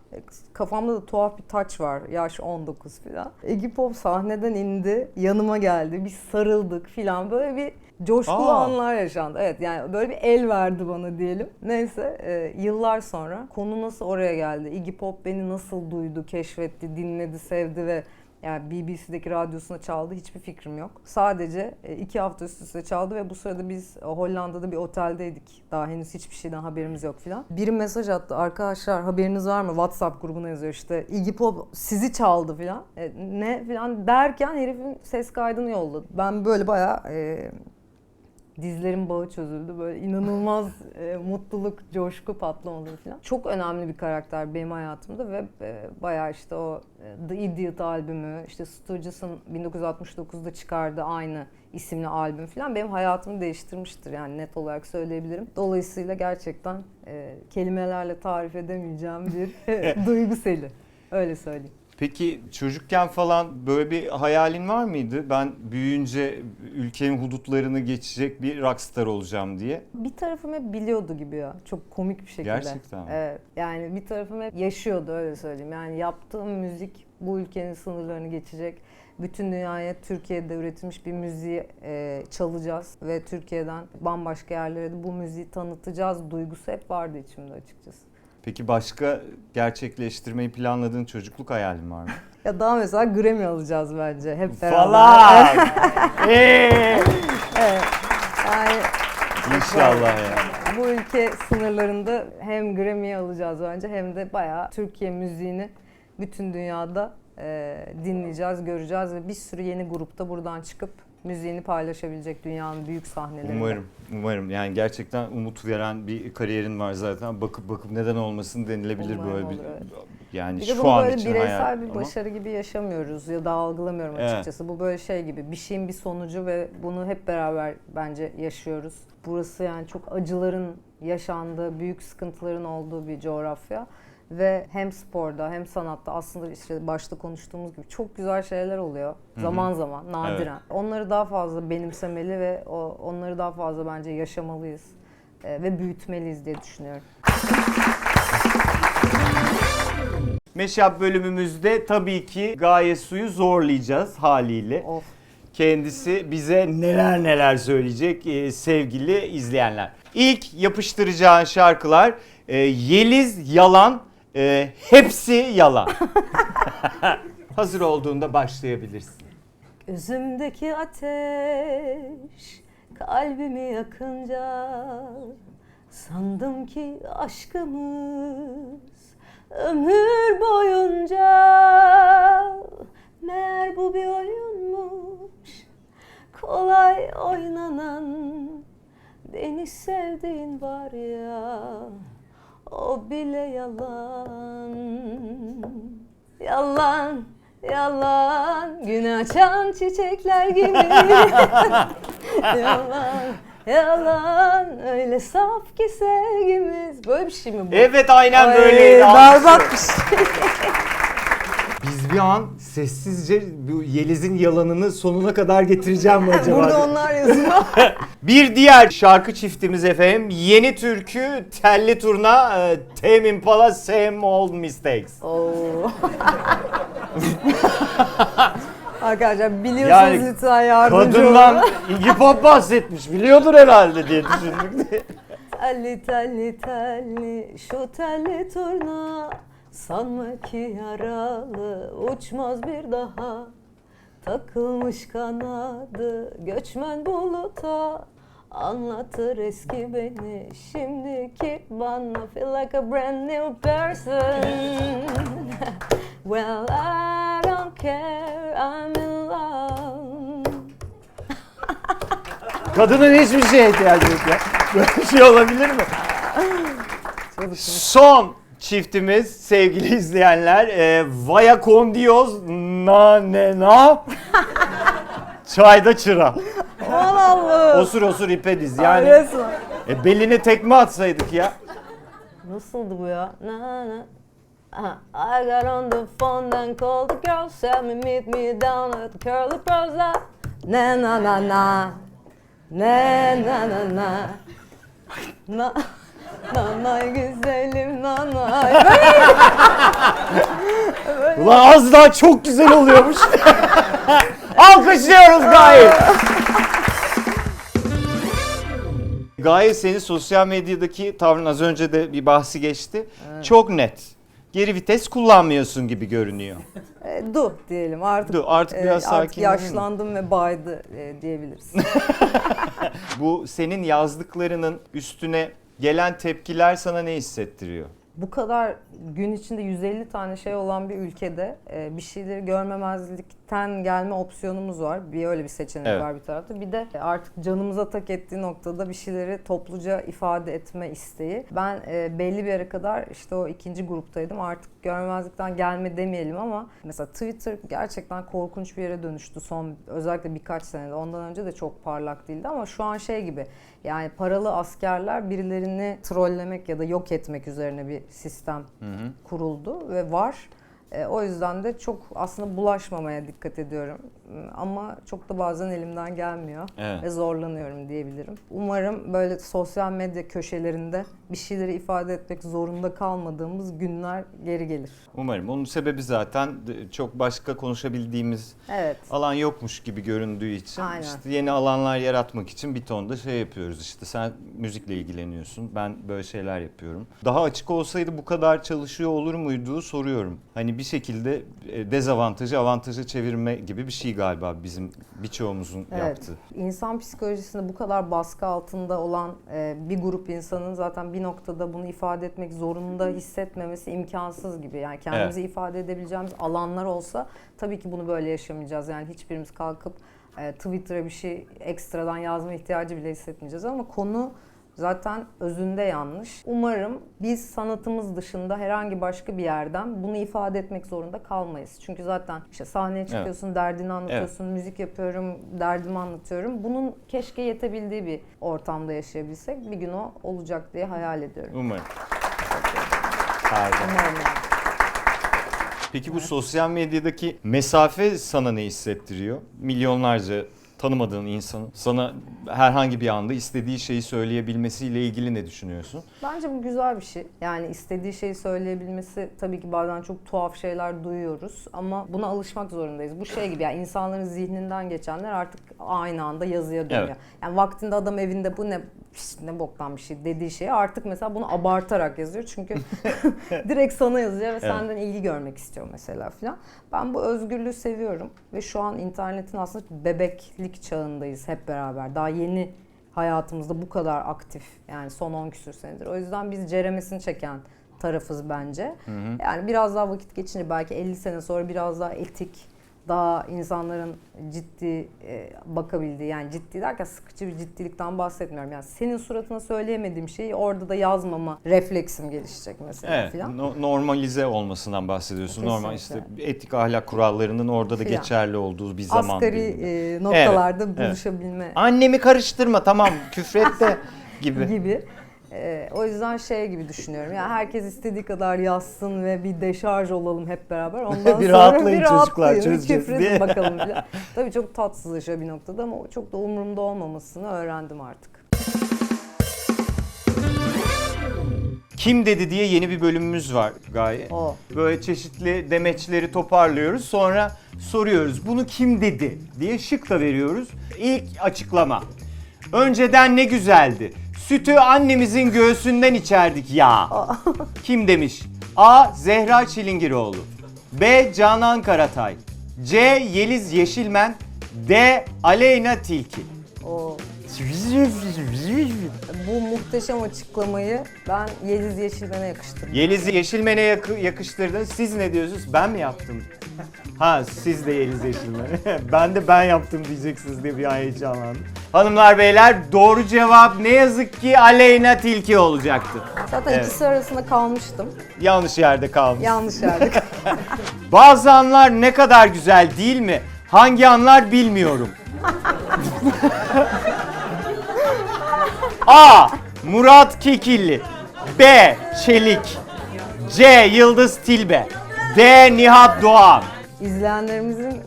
Kafamda da tuhaf bir taç var, yaş 19 falan. Iggy Pop sahneden indi, yanıma geldi, bir sarıldık falan. Böyle bir coşkulu anlar yaşandı. Evet, yani böyle bir el verdi bana diyelim. Neyse, yıllar sonra konu nasıl oraya geldi? Iggy Pop beni nasıl duydu, keşfetti, dinledi, sevdi ve yani BBC'deki radyosuna çaldı, hiçbir fikrim yok. Sadece 2 hafta üst üste çaldı ve bu sırada biz Hollanda'da bir oteldeydik. Daha henüz hiçbir şeyden haberimiz yok filan. Biri mesaj attı, arkadaşlar haberiniz var mı? WhatsApp grubuna yazıyor işte. Iggy Pop sizi çaldı filan. Ne filan derken herifin ses kaydını yolladı. Ben böyle bayağı dizlerin bağı çözüldü. Böyle inanılmaz mutluluk, coşku patlamaları falan. Çok önemli bir karakter benim hayatımda ve bayağı işte o The Idiot albümü, işte Stooges'ın 1969'da çıkardığı aynı isimli albüm falan benim hayatımı değiştirmiştir yani net olarak söyleyebilirim. Dolayısıyla gerçekten kelimelerle tarif edemeyeceğim bir duygu seli. Öyle söyleyeyim. Peki çocukken falan böyle bir hayalin var mıydı? Ben büyüyünce ülkenin hudutlarını geçecek bir rockstar olacağım diye. Bir tarafım hep biliyordu gibi ya. Çok komik bir şekilde. Gerçekten mi? Evet. Yani bir tarafım hep yaşıyordu öyle söyleyeyim. Yani yaptığım müzik bu ülkenin sınırlarını geçecek. Bütün dünyaya Türkiye'de üretilmiş bir müziği çalacağız ve Türkiye'den bambaşka yerlere de bu müziği tanıtacağız duygusu hep vardı içimde açıkçası. Peki başka gerçekleştirmeyi planladığın çocukluk hayalin var mı? Ya daha mesela Grammy alacağız bence hep beraber. Falan! Evet. Yani İnşallah ya. bu ülke sınırlarında hem Grammy'yi alacağız bence hem de bayağı Türkiye müziğini bütün dünyada dinleyeceğiz, göreceğiz ve bir sürü yeni grupta buradan çıkıp müziğini paylaşabilecek dünyanın büyük sahnelerinde. Umarım. Yani gerçekten umut veren bir kariyerin var zaten. Bakıp neden olmasın denilebilir Umarım böyle olur, bir. evet. Yani Bir de şu bunu an böyle için bireysel hayal. bir Ama başarı gibi yaşamıyoruz ya da algılamıyorum açıkçası. Bu böyle şey gibi bir şeyin bir sonucu ve bunu hep beraber bence yaşıyoruz. Burası yani çok acıların yaşandığı, büyük sıkıntıların olduğu bir coğrafya. Ve hem sporda hem sanatta aslında işte başta konuştuğumuz gibi çok güzel şeyler oluyor. Zaman zaman, nadiren. Evet. Onları daha fazla benimsemeli ve onları daha fazla bence yaşamalıyız. Ve büyütmeliyiz diye düşünüyorum. Meşap bölümümüzde tabii ki Gaye Su'yu zorlayacağız haliyle. Of. Kendisi bize neler söyleyecek sevgili izleyenler. İlk yapıştıracağın şarkılar Yeliz Yalan, hepsi yalan. Hazır olduğunda başlayabilirsin. Gözümdeki ateş kalbimi yakınca sandım ki aşkımız ömür boyunca, meğer bu bir oyunmuş, kolay oynanan. Beni sevdiğin var ya, o bile yalan. Yalan, yalan, gün açan çiçekler gibi. Yalan, yalan, öyle saf ki sevgimiz. Böyle bir şey mi bu? Evet aynen Ay, böyleydi. berbat bir şey. Biz bir an sessizce bu Yeliz'in yalanını sonuna kadar getireceğim mi acaba? Burada onlar yazıyor. Bir diğer şarkı çiftimiz efendim. Yeni türkü Telli Turna, Tame Impala, Same Old Mistakes. Oo. Arkadaşlar biliyorsunuz Yani lütfen yardımcı Kadından olun. Iggy Pop bahsetmiş. Biliyordur herhalde diye düşündük. Telli telli telli şu telli turna, sanma ki yaralı uçmaz bir daha. Takılmış kanadı göçmen buluta, anlatır eski beni şimdiki bana. Feel like a brand new person. Well I don't care, I'm in love. Kadının hiçbir şeye ihtiyacı yok ya. Böyle bir şey olabilir mi? Son çiftimiz sevgili izleyenler. Vaya con Dios na ne na. Çayda çıra. Aman Allah'ım. Osur osur ipe diz. Yani Resmen. beline tekme atsaydık ya. Nasıldı bu ya? Na na. I got on the phone and called the girl, said me meet me down at the Curly Plaza. Na na na na. Na na na na. Na nanay güzelim nanay. Ulan az daha çok güzel oluyormuş. Alkışlıyoruz Gaye. Gaye senin sosyal medyadaki tavrın az önce de bir bahsi geçti. Evet. Çok net. Geri vites kullanmıyorsun gibi görünüyor. Du diyelim artık. Artık biraz sakin. Artık yaşlandım ve baydı diyebiliriz. Bu senin yazdıklarının üstüne gelen tepkiler sana ne hissettiriyor? Bu kadar gün içinde 150 tane şey olan bir ülkede bir şeyleri görmemezlikten gelme opsiyonumuz var. Öyle bir seçenek var bir tarafta. Bir de artık canımıza tak ettiği noktada bir şeyleri topluca ifade etme isteği. Ben belli bir yere kadar işte o ikinci gruptaydım. Artık görmemezlikten gelme demeyelim ama mesela Twitter gerçekten korkunç bir yere dönüştü son özellikle birkaç senede. Ondan önce de çok parlak değildi ama şu an şey gibi. Yani paralı askerler birilerini trollemek ya da yok etmek üzerine bir sistem kuruldu ve var. O yüzden de çok aslında bulaşmamaya dikkat ediyorum. Ama çok da bazen elimden gelmiyor ve zorlanıyorum diyebilirim. Umarım böyle sosyal medya köşelerinde bir şeyleri ifade etmek zorunda kalmadığımız günler geri gelir. Umarım. Onun sebebi zaten çok başka konuşabildiğimiz alan yokmuş gibi göründüğü için. Aynen. İşte yeni alanlar yaratmak için bir ton da şey yapıyoruz. İşte sen müzikle ilgileniyorsun, ben böyle şeyler yapıyorum. Daha açık olsaydı bu kadar çalışıyor olur muydu soruyorum. Hani bir şekilde dezavantajı avantaja çevirme gibi bir şey galiba bizim birçoğumuzun yaptığı. İnsan psikolojisinde bu kadar baskı altında olan bir grup insanın zaten bir noktada bunu ifade etmek zorunda hissetmemesi imkansız gibi. Yani kendimizi ifade edebileceğimiz alanlar olsa tabii ki bunu böyle yaşamayacağız. Yani hiçbirimiz kalkıp Twitter'a bir şey ekstradan yazma ihtiyacı bile hissetmeyeceğiz ama konu zaten özünde yanlış. Umarım biz sanatımız dışında herhangi başka bir yerden bunu ifade etmek zorunda kalmayız. Çünkü zaten işte sahneye çıkıyorsun, derdini anlatıyorsun, müzik yapıyorum, derdimi anlatıyorum. Bunun keşke yetebildiği bir ortamda yaşayabilsek. Bir gün o olacak diye hayal ediyorum. Umarım. Umarım yani. Peki bu sosyal medyadaki mesafe sana ne hissettiriyor? Milyonlarca tanımadığın insanın sana herhangi bir anda istediği şeyi söyleyebilmesiyle ilgili ne düşünüyorsun? Bence bu güzel bir şey. Yani istediği şeyi söyleyebilmesi tabii ki bazen çok tuhaf şeyler duyuyoruz ama buna alışmak zorundayız. Bu şey gibi yani insanların zihninden geçenler artık aynı anda yazıya dönüyor. Evet. Yani vaktinde adam evinde bu ne boktan bir şey dediği şeyi artık mesela bunu abartarak yazıyor. Çünkü direkt sana yazıyor ve senden ilgi görmek istiyor mesela filan. Ben bu özgürlüğü seviyorum ve şu an internetin aslında bebeklik çağındayız hep beraber. Daha yeni hayatımızda bu kadar aktif. Yani son 10 küsür senedir. O yüzden biz ceremesini çeken tarafız bence. Yani biraz daha vakit geçince belki 50 sene sonra biraz daha etik, daha insanların ciddi bakabildiği, yani ciddi derken sıkıcı bir ciddilikten bahsetmiyorum. Yani senin suratına söyleyemediğim şeyi orada da yazmama refleksim gelişecek mesela filan. Normalize olmasından bahsediyorsun. Kesinlikle. Normal işte etik ahlak kurallarının orada da geçerli olduğu bir zaman. Asgari noktalarda buluşabilme. Annemi karıştırma tamam küfret de gibi. O yüzden şey gibi düşünüyorum. Yani herkes istediği kadar yazsın ve bir deşarj olalım hep beraber. Ondan Bir sonra rahatlayın bir çocuklar, rahatlayın, bir çözeceğiz küfredin diye. bakalım falan. Tabii çok tatsızlaşıyor bir noktada ama çok da umurumda olmamasını öğrendim artık. Kim dedi diye yeni bir bölümümüz var Gaye. O. Böyle çeşitli demeçleri toparlıyoruz. Sonra soruyoruz. Bunu kim dedi diye şık da veriyoruz. İlk açıklama. Önceden ne güzeldi. Sütü annemizin göğsünden içerdik ya. Kim demiş? A. Zehra Çilingiroğlu. B. Canan Karatay. C. Yeliz Yeşilmen. D. Aleyna Tilki. O. Bu muhteşem açıklamayı ben Yeliz Yeşilmen'e yakıştırdım. Yeliz Yeşilmen'e yakıştırdın. Siz ne diyorsunuz? Ben mi yaptım? Ha, siz de Yeliz Yeşilmen'e. Ben yaptım diyeceksiniz diye bir an heyecanlandım. Hanımlar beyler, doğru cevap ne yazık ki Aleyna Tilki olacaktı. Zaten Evet. ikisi arasında kalmıştım. Yanlış yerde kalmış. Yanlış yerde. Bazı anlar ne kadar güzel değil mi? Hangi anlar bilmiyorum. A. Murat Kekilli. B. Çelik. C. Yıldız Tilbe. D. Nihat Doğan. İzleyenlerimizin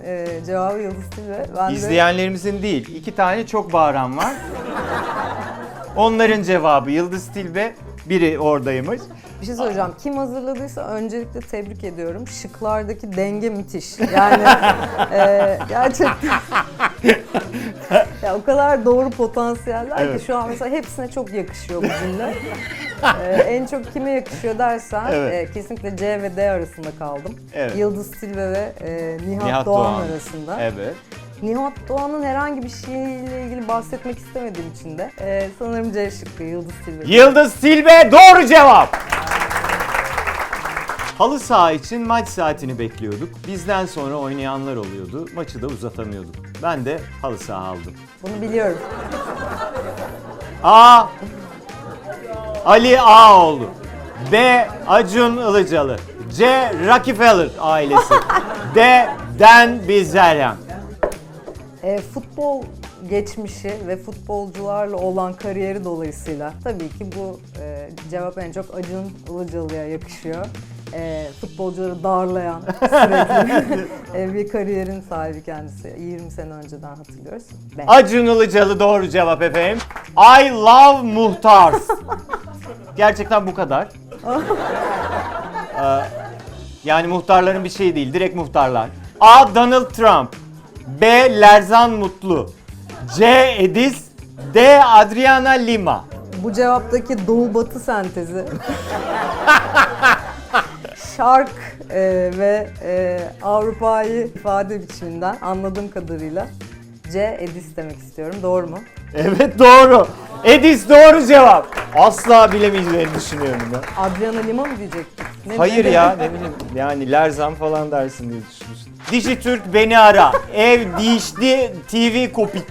cevabı Yıldız Tilbe. Ben de İzleyenlerimizin değil, 2 tane çok bağıran var. Onların cevabı Yıldız Tilbe, biri oradaymış. bir şey söyleyeceğim. Kim hazırladıysa öncelikle tebrik ediyorum. Şıklardaki denge müthiş. Yani gerçekten ya o kadar doğru potansiyeller Evet. ki şu an mesela hepsine çok yakışıyor bu cümle. En çok kime yakışıyor dersen Evet. kesinlikle C ve D arasında kaldım. Evet. Yıldız Tilbe ve Nihat, Nihat Doğan, Doğan. arasında. Evet. Nihat Doğan'ın herhangi bir şeyle ilgili bahsetmek istemediğim için de sanırım C şıkkı Yıldız Tilbe. Yıldız Tilbe doğru cevap. Halı saha için maç saatini bekliyorduk. Bizden sonra oynayanlar oluyordu. Maçı da uzatamıyorduk. Ben de halı saha aldım. Bunu biliyorum. A. Ali Ağaoğlu. B. Acun Ilıcalı. C. Rockefeller ailesi. D. Dan Bilzerian. Futbol geçmişi ve futbolcularla olan kariyeri dolayısıyla tabii ki bu cevap en çok Acun Ilıcalı'ya yakışıyor. Futbolcuları darlayan sürekli bir kariyerin sahibi kendisi. 20 sene önceden hatırlıyoruz. Ben. Acun Ilıcalı doğru cevap efendim. I love muhtar. Gerçekten bu kadar. Yani muhtarların bir şeyi değil, direkt muhtarlar. A. Donald Trump. B. Lerzan Mutlu. C. Edis. D. Adriana Lima. Bu cevaptaki doğu batı sentezi şark ve Avrupa'yı ifade biçiminden anladığım kadarıyla C. Edis demek istiyorum. Doğru mu? Evet doğru. Edis doğru cevap. Asla bilemeyeceğini düşünüyorum ya. Adriana Lima mı diyecektik? Hayır ya, ne bileyim, yani Lerzan falan dersin diye düşünmüştüm. Dijitürk beni ara. Ev dişli TV kopik.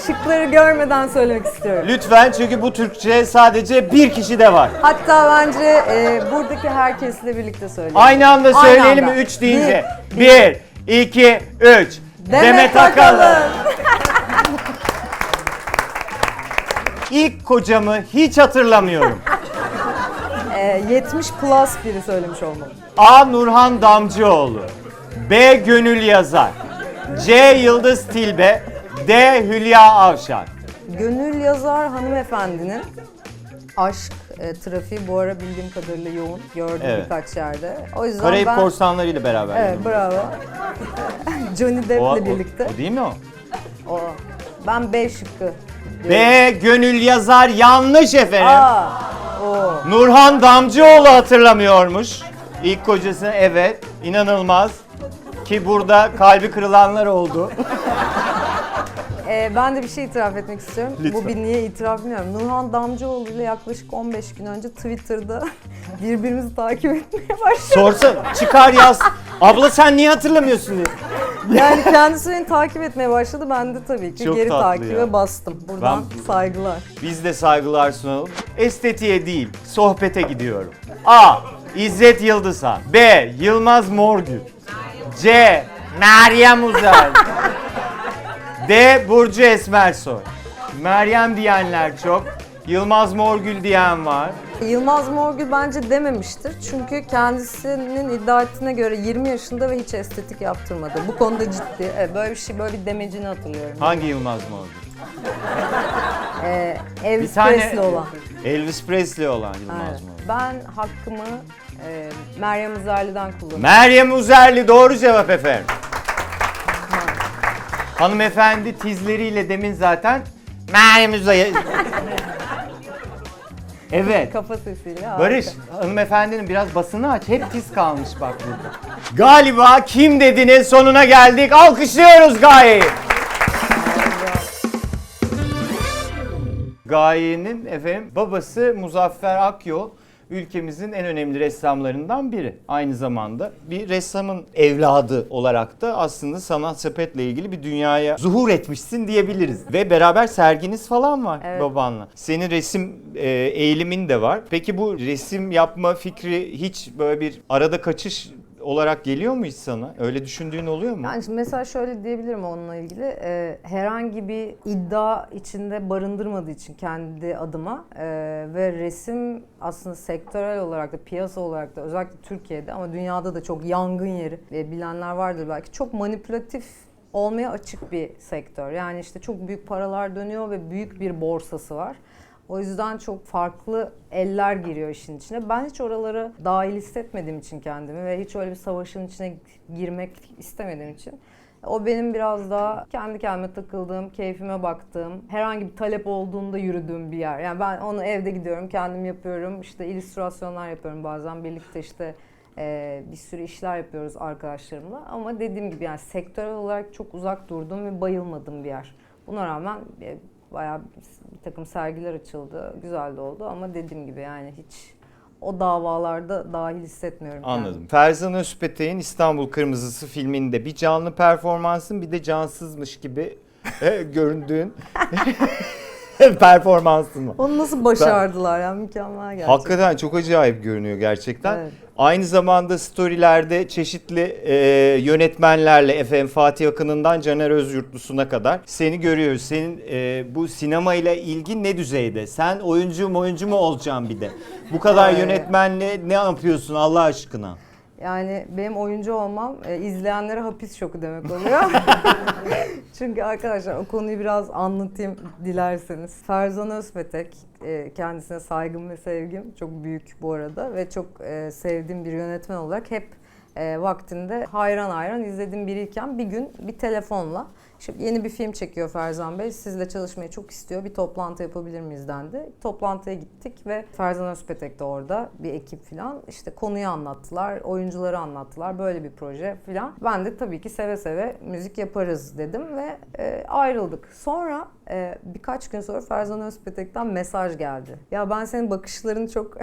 Şıkları görmeden söylemek istiyorum. Lütfen, çünkü bu Türkçe sadece bir kişi de var. Hatta bence buradaki herkesle birlikte söyleyelim. Aynı anda Aynı söyleyelim anda. mi? 3 deyince. Bir, 1, 2, 3. Demet Akalın. İlk kocamı hiç hatırlamıyorum. 70 plus biri söylemiş olmalı. A. Nurhan Damcıoğlu. B. Gönül Yazar. C. Yıldız Tilbe. D. Hülya Avşar. Gönül Yazar hanımefendinin aşk trafiği bu ara bildiğim kadarıyla yoğun. Gördüm Evet. birkaç yerde. O yüzden Karayip ben... Korsanları ile beraber. Evet, bravo. Johnny Depp'le birlikte. O değil mi o? O. Ben B şıkkı diyorum. B. Gönül Yazar yanlış efendim. A. O. Nurhan Damcıoğlu hatırlamıyormuş. İlk kocasını, evet, inanılmaz. Ki burada kalbi kırılanlar oldu. Ben de bir şey itiraf etmek istiyorum. Lütfen. Bu bir niye itiraf bilmiyorum. Nurhan Damcıoğlu ile yaklaşık 15 gün önce Twitter'da birbirimizi takip etmeye başladık. Sorsa çıkar yaz. Abla sen niye hatırlamıyorsun diye. Yani kendisi beni takip etmeye başladı. Ben de tabii ki Çok geri tatlı takibe ya. bastım. Buradan saygılar. Biz de saygılar sunalım. Estetiğe değil, sohbete gidiyorum. A. İzzet Yıldızhan. B. Yılmaz Morgül. C. Meryem Uzay. D. Burcu Esmersoy. Meryem diyenler çok. Yılmaz Morgül diyen var. Yılmaz Morgül bence dememiştir. Çünkü kendisinin iddia ettiğine göre 20 yaşında ve hiç estetik yaptırmadı. Bu konuda ciddi. Evet, böyle bir demecini hatırlıyorum. Hangi Yılmaz Morgül? Elvis Bir tane- Presley olan. Elvis Presley olan Yılmaz Evet. Morgül. Ben hakkımı Meryem Uzerli'den kullanıyorum. Meryem Uzerli doğru cevap efendim. Hanımefendi tizleriyle demin zaten Meryem Uzerli. Evet. Kafa sesiyle. Barış, hanımefendinin biraz basını aç. Hep tiz kalmış bak burada. Galiba kim dedinin sonuna geldik. Alkışlıyoruz Gaye'yi. Gaye'nin efendim babası Muzaffer Akyol ülkemizin en önemli ressamlarından biri. Aynı zamanda bir ressamın evladı olarak da aslında sanat sepetle ilgili bir dünyaya zuhur etmişsin diyebiliriz. Ve beraber serginiz falan var Evet. babanla. Senin resim eğilimin de var. Peki bu resim yapma fikri hiç böyle bir arada kaçış olarak geliyor mu hiç sana? Öyle düşündüğün oluyor mu? Yani şimdi mesela şöyle diyebilirim onunla ilgili. Herhangi bir iddia içinde barındırmadığı için kendi adıma ve resim aslında sektörel olarak da piyasa olarak da özellikle Türkiye'de ama dünyada da çok yangın yeri bilenler vardır belki. Çok manipülatif olmaya açık bir sektör. Yani işte çok büyük paralar dönüyor ve büyük bir borsası var. O yüzden çok farklı eller giriyor işin içine. Ben hiç oralara dahil hissetmediğim için kendimi ve hiç öyle bir savaşın içine girmek istemediğim için. O benim biraz daha kendi kendime takıldığım, keyfime baktığım, herhangi bir talep olduğunda yürüdüğüm bir yer. Yani ben onu evde gidiyorum, kendim yapıyorum, işte illüstrasyonlar yapıyorum bazen birlikte işte bir sürü işler yapıyoruz arkadaşlarımla. Ama dediğim gibi yani sektörel olarak çok uzak durdum ve bayılmadığım bir yer. Buna rağmen bayağı bir takım sergiler açıldı. Güzel de oldu ama dediğim gibi yani hiç o davalarda dahil hissetmiyorum. Anladım. Ferzan Özpetek'in İstanbul Kırmızısı filminde bir canlı performansın bir de cansızmış gibi göründüğün performansın mı? Onu nasıl başardılar ya, mükemmel gerçekten. Hakikaten çok acayip görünüyor gerçekten. Evet. Aynı zamanda storylerde çeşitli yönetmenlerle efendim Fatih Akın'ından Caner Özyurtlusu'na kadar seni görüyoruz. Senin bu sinemayla ilgin ne düzeyde? Sen oyuncu mu olacaksın bir de? Bu kadar yönetmenle ne yapıyorsun Allah aşkına? Yani benim oyuncu olmam izleyenlere hapis şoku demek oluyor. Çünkü arkadaşlar o konuyu biraz anlatayım dilerseniz. Ferzan Özpetek, kendisine saygım ve sevgim çok büyük bu arada ve çok sevdiğim bir yönetmen olarak hep vaktinde hayran izlediğim biriyken bir gün bir telefonla işte yeni bir film çekiyor Ferzan Bey, sizle çalışmayı çok istiyor, bir toplantı yapabilir miyiz dendi. Toplantıya gittik ve Ferzan Özpetek de orada, bir ekip falan, işte konuyu anlattılar, oyuncuları anlattılar, böyle bir proje falan. Ben de tabii ki seve seve müzik yaparız dedim ve ayrıldık. Sonra birkaç gün sonra Ferzan Özpetek'ten mesaj geldi. Ya ben senin bakışlarını çok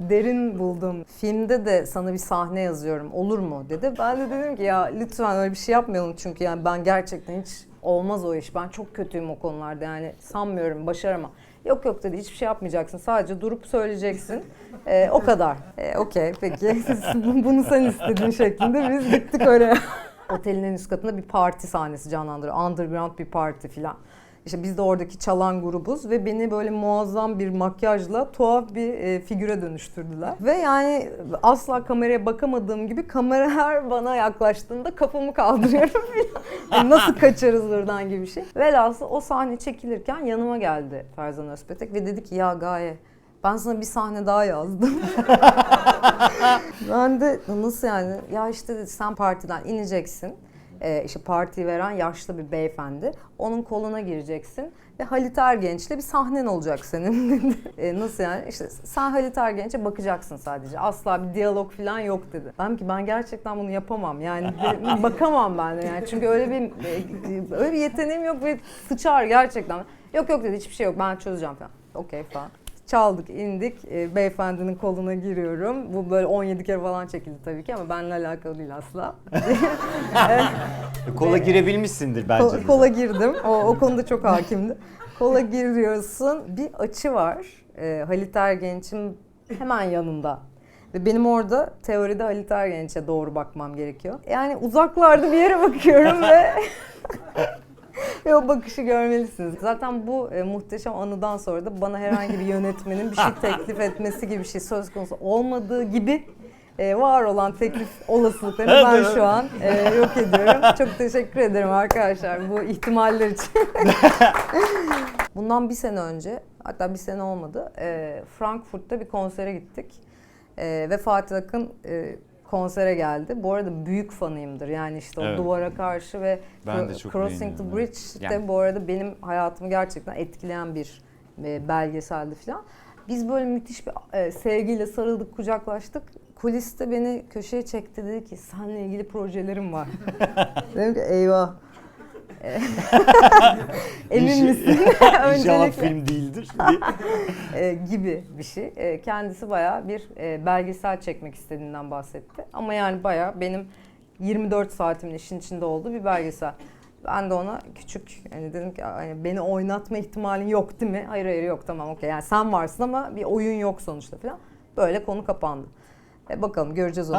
derin buldum. Filmde de sana bir sahne yazıyorum. Olur mu dedi. Ben de dedim ki ya lütfen öyle bir şey yapmayalım çünkü yani ben gerçekten hiç olmaz o iş. Ben çok kötüyüm o konularda yani sanmıyorum, başaramam. Yok dedi, hiçbir şey yapmayacaksın. Sadece durup söyleyeceksin. O kadar. Okey peki. Bunu sen istedin şeklinde biz gittik oraya. Otelin en üst katında bir parti sahnesi canlandırıyor. Underground bir parti filan. İşte biz de oradaki çalan grubuz ve beni böyle muazzam bir makyajla tuhaf bir figüre dönüştürdüler. Ve yani asla kameraya bakamadığım gibi kamera her bana yaklaştığında kafamı kaldırıyorum falan. Yani nasıl kaçarız buradan gibi bir şey. Velhasıl o sahne çekilirken yanıma geldi Ferzan Özpetek ve dedi ki ya Gaye, ben sana bir sahne daha yazdım. Ben de nasıl yani? Ya işte dedi, sen partiden ineceksin. İşte partiyi veren yaşlı bir beyefendi. Onun koluna gireceksin ve Halit Ergenç'le bir sahnen olacak senin dedi. Nasıl yani? İşte sen Halit Ergenç'e bakacaksın sadece. Asla bir diyalog falan yok dedi. Ben ki ben gerçekten bunu yapamam. Yani bakamam ben de yani. Çünkü öyle bir yeteneğim yok ve sıçar gerçekten. Yok dedi, hiçbir şey yok. Ben çözeceğim falan. Okey falan. Çaldık, indik. Beyefendinin koluna giriyorum. Bu böyle 17 kere falan çekildi tabii ki ama benimle alakalı değil asla. Kola girebilmişsindir bence. Kola girdim. O konuda çok hakimdi. Kola giriyorsun. Bir açı var. Halit Ergenç'in hemen yanında. Ve benim orada teoride Halit Ergenç'e doğru bakmam gerekiyor. Yani uzaklarda bir yere bakıyorum ve Ve o bakışı görmelisiniz. Zaten bu muhteşem anıdan sonra da bana herhangi bir yönetmenin bir şey teklif etmesi gibi bir şey söz konusu olmadığı gibi var olan teklif olasılıklarını ben şu an yok ediyorum. Çok teşekkür ederim arkadaşlar bu ihtimaller için. Bundan bir sene önce, hatta bir sene olmadı, Frankfurt'ta bir konsere gittik. Ve Fatih Akın konsere geldi. Bu arada büyük fanıyımdır. Yani işte o Evet. Duvara Karşı ve Ben de çok Crossing the beğeniyorum. Bridge de Yani. bu arada benim hayatımı gerçekten etkileyen bir belgeseldi falan. Biz böyle müthiş bir sevgiyle sarıldık, kucaklaştık. Kuliste beni köşeye çekti, dedi ki seninle ilgili projelerim var. Dedim ki eyvah. Emin misin? İnşallah Öncelikle. film değildir. Gibi bir şey. Kendisi bayağı bir belgesel çekmek istediğinden bahsetti. Ama yani bayağı benim 24 saatimin işin içinde olduğu bir belgesel. Ben de ona küçük yani dedim ki hani beni oynatma ihtimalin yok değil mi? Hayır yok, tamam okey. Yani sen varsın ama bir oyun yok sonuçta falan. Böyle konu kapandı. Bakalım göreceğiz onu.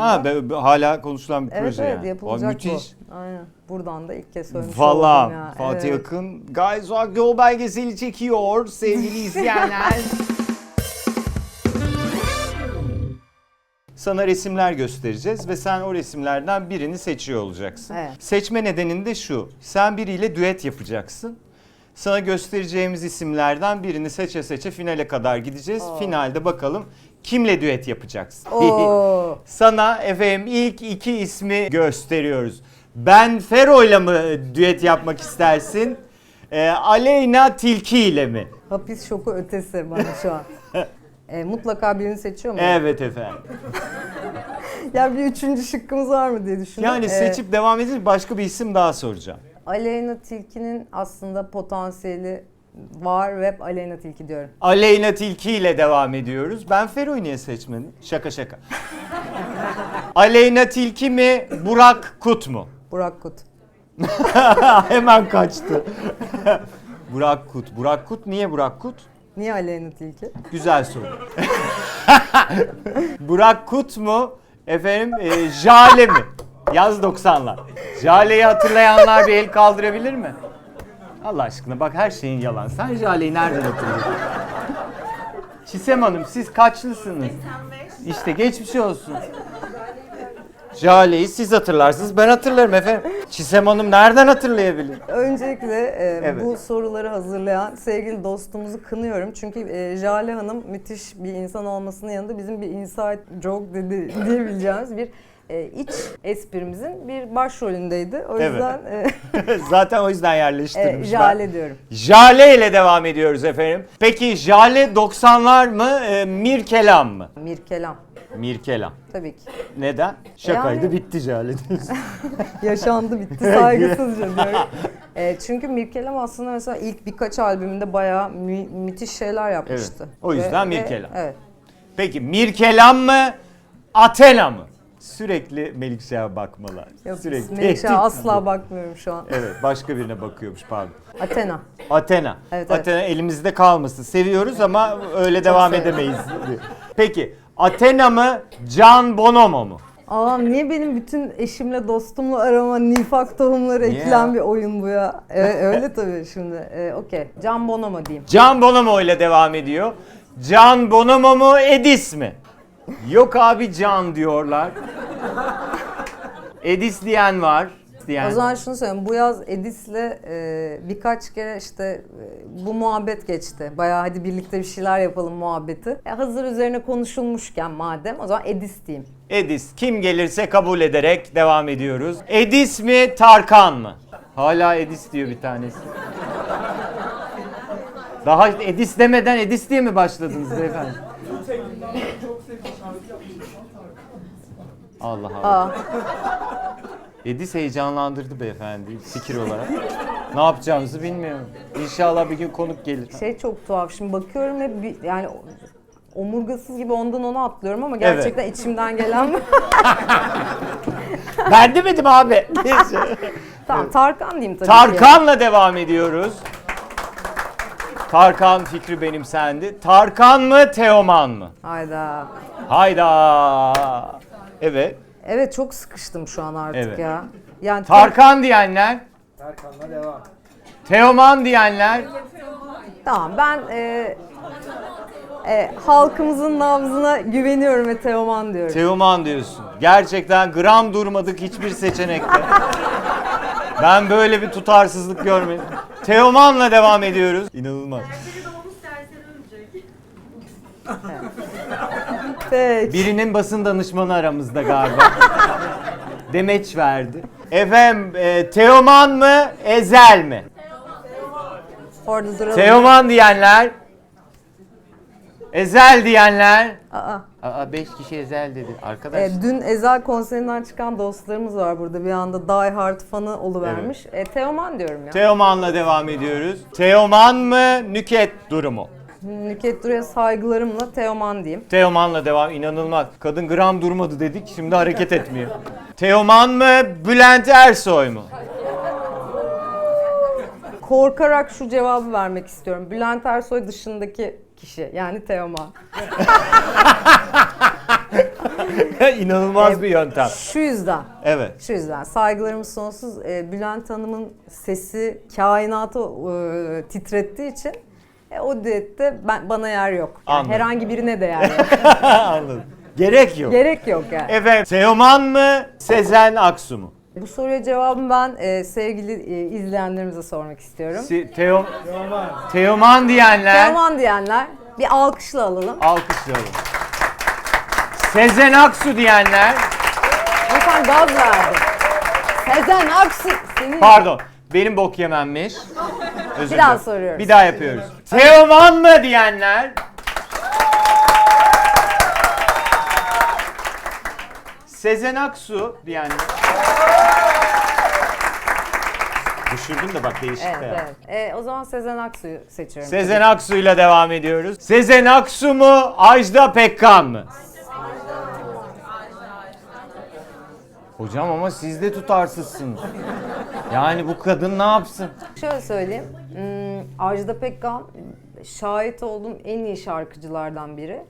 Hala konuşulan bir Evet proje evet yani. yapılacak müthiş. bu. Aynen. Buradan da ilk kez söylemiş Valla oldum ya. Fatih Evet. Akın Guys Rock Yol belgeseli çekiyor sevgili izleyenler. Sana resimler göstereceğiz ve sen o resimlerden birini seçiyor olacaksın. Evet. Seçme nedenin de şu. Sen biriyle düet yapacaksın. Sana göstereceğimiz isimlerden birini seçe seçe finale kadar gideceğiz. Finalde bakalım kimle düet yapacaksın. Oo. Sana efendim ilk iki ismi gösteriyoruz. Ben Fero'yla mı düet yapmak istersin? Aleyna Tilki ile mi? Hapis şoku ötesi bana şu an. Mutlaka birini seçiyor mu? Evet efendim. Ya bir üçüncü şıkkımız var mı diye düşündüm. Yani seçip devam edince başka bir isim daha soracağım. Aleyna Tilki'nin aslında potansiyeli var ve hep Aleyna Tilki diyorum. Aleyna Tilki ile devam ediyoruz. Ben Fero'yu niye seçmedin? Şaka şaka. Aleyna Tilki mi, Burak Kut mu? Burak Kut. Hemen kaçtı. Burak Kut. Burak Kut niye Burak Kut? Niye Aleyna Tilki? Güzel soru. Burak Kut mu? Efendim Jale mi? Yaz 90'lar. Jale'yi hatırlayanlar bir el kaldırabilir mi? Allah aşkına bak her şeyin yalan. Sen Jale'yi nereden hatırlıyorsun? Çisem Hanım siz kaçlısınız? İşte geçmiş olsun. Jale'yi siz hatırlarsınız, ben hatırlarım efendim. Çisem Hanım nereden hatırlayabilir? Öncelikle Evet. bu soruları hazırlayan sevgili dostumuzu kınıyorum. Çünkü Jale Hanım müthiş bir insan olmasının yanında bizim bir inside joke diyebileceğimiz bir iç esprimizin bir başrolündeydi. O Evet. yüzden Zaten o yüzden yerleştirmiş. Jale diyorum. Jale ile devam ediyoruz efendim. Peki Jale 90'lar mı, Mirkelam mı? Mirkelam. Mirkelam. Tabii ki. Neden? Şakaydı Yani- bitti Jale diyorsun. Yaşandı bitti saygısızca diyorum. Çünkü Mirkelam aslında mesela ilk birkaç albümünde bayağı müthiş şeyler yapmıştı. Evet. O yüzden Mirkelam. Evet. Peki Mirkelam mı, Athena mı? Sürekli Melikşah'a bakmalar. Yok, Sürekli. Melikşah'a asla bakmıyorum şu an. Evet, başka birine bakıyormuş pardon. Athena. Athena. Evet, Athena elimizde kalmasın. Seviyoruz ama öyle devam seviyorum. edemeyiz. Peki Athena mı, Can Bonomo mu? Allah'ım niye benim bütün eşimle dostumla arama nifak tohumları Niye ekilen ya? bir oyun bu ya? Öyle tabii şimdi. Okey. Can Bonomo diyeyim. Can Bonomo ile devam ediyor. Can Bonomo mu, Edis mi? Yok abi Can diyorlar. Edis diyen var. O zaman şunu söyleyeyim. Bu yaz Edis'le birkaç kere işte bu muhabbet geçti. Bayağı hadi birlikte bir şeyler yapalım muhabbeti. Hazır üzerine konuşulmuşken madem o zaman Edis diyeyim. Edis kim gelirse kabul ederek devam ediyoruz. Edis mi, Tarkan mı? Hala Edis diyor bir tanesi. Daha Edis demeden Edis diye mi başladınız beyefendi? Allah Allah. Aa, Edis heyecanlandırdı beyefendi fikir olarak. Ne yapacağımızı bilmiyorum. İnşallah bir gün konuk gelir. çok tuhaf. Şimdi bakıyorum ve yani omurgasız gibi ondan ona atlıyorum ama gerçekten içimden gelen Ben demedim abi. Tamam Tarkan diyeyim tabii ki. Tarkan'la devam ediyoruz. Tarkan fikri benimsendi. Tarkan mı, Teoman mı? Hayda. Hayda. Evet. Evet çok sıkıştım şu an artık Evet. ya. Yani Tarkan diyenler. Tarkan'la devam. Teoman diyenler. Tamam ben halkımızın nabzına güveniyorum ve Teoman diyorum. Teoman diyorsun. Gerçekten gram durmadık hiçbir seçenekte. Ben böyle bir tutarsızlık görmedim. Teoman'la devam ediyoruz. İnanılmaz. Peki. Birinin basın danışmanı aramızda galiba. Demeç verdi. Efendim Teoman mı Ezel mi? Orada duralım. Teoman diyenler. Ezel diyenler. Aa. 5 kişi Ezel dedi. Arkadaş. Dün Ezel konserinden çıkan dostlarımız var burada. Bir anda Die Hard fanı oluvermiş. Teoman diyorum ya. Teoman'la devam ediyoruz. Teoman mı Nüket Durumu? Nükhet Duru'ya saygılarımla Teoman diyeyim. Teoman'la devam. İnanılmaz. Kadın gram durmadı dedik. Şimdi hareket etmiyor. Teoman mı Bülent Ersoy mu? Korkarak şu cevabı vermek istiyorum. Bülent Ersoy dışındaki kişi yani Teoman. İnanılmaz bir yöntem. Şu yüzden. Evet. Şu yüzden saygılarımız sonsuz. Bülent Hanım'ın sesi kainatı titrettiği için o düette bana yer yok. Yani Anladım. herhangi birine de yer yok. Anladım. Gerek yok. Gerek yok yani. Efendim Teoman mı Sezen Aksu mu? Bu soruya cevabımı ben sevgili izleyenlerimize sormak istiyorum. Teoman diyenler. Teoman diyenler bir alkışla alalım. Alkışlayalım. Sezen Aksu diyenler. Lütfen gaz verdi. Sezen Aksu. Senin... Pardon. Benim bok yememmiş. Özür Bir daha dilerim. soruyoruz. Bir daha yapıyoruz. Teoman mı diyenler. Sezen Aksu diyenler. Düşürdüm de bak değişik Evet, de. evet. O zaman Sezen Aksu'yu seçiyorum. Sezen Aksu'yla devam ediyoruz. Sezen Aksu mu Ajda Pekkan mı? Hocam ama siz de tutarsızsınız. Yani bu kadın ne yapsın? Şöyle söyleyeyim. Ajda Pekkan şahit olduğum en iyi şarkıcılardan biri.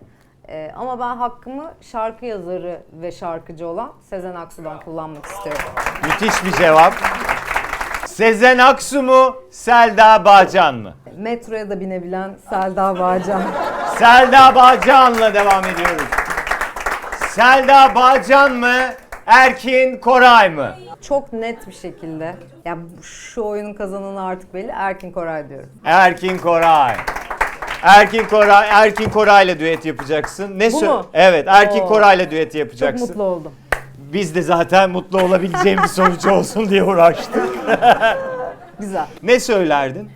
Ama ben hakkımı şarkı yazarı ve şarkıcı olan Sezen Aksu'dan kullanmak istiyorum. Müthiş bir cevap. Sezen Aksu mu Selda Bağcan mı? Metroya da binebilen Selda Bağcan. Selda Bağcan'la devam ediyoruz. Selda Bağcan mı Erkin Koray mı? Çok net bir şekilde, ya şu oyunun kazananı artık belli, Erkin Koray diyorum. Erkin Koray. Erkin Koray'la düet yapacaksın. Bu mu? Evet, Erkin Oo. Koray'la düet Çok yapacaksın. mutlu oldum. Biz de zaten mutlu olabileceğim bir sonuç olsun diye uğraştık. Güzel. Ne söylerdin?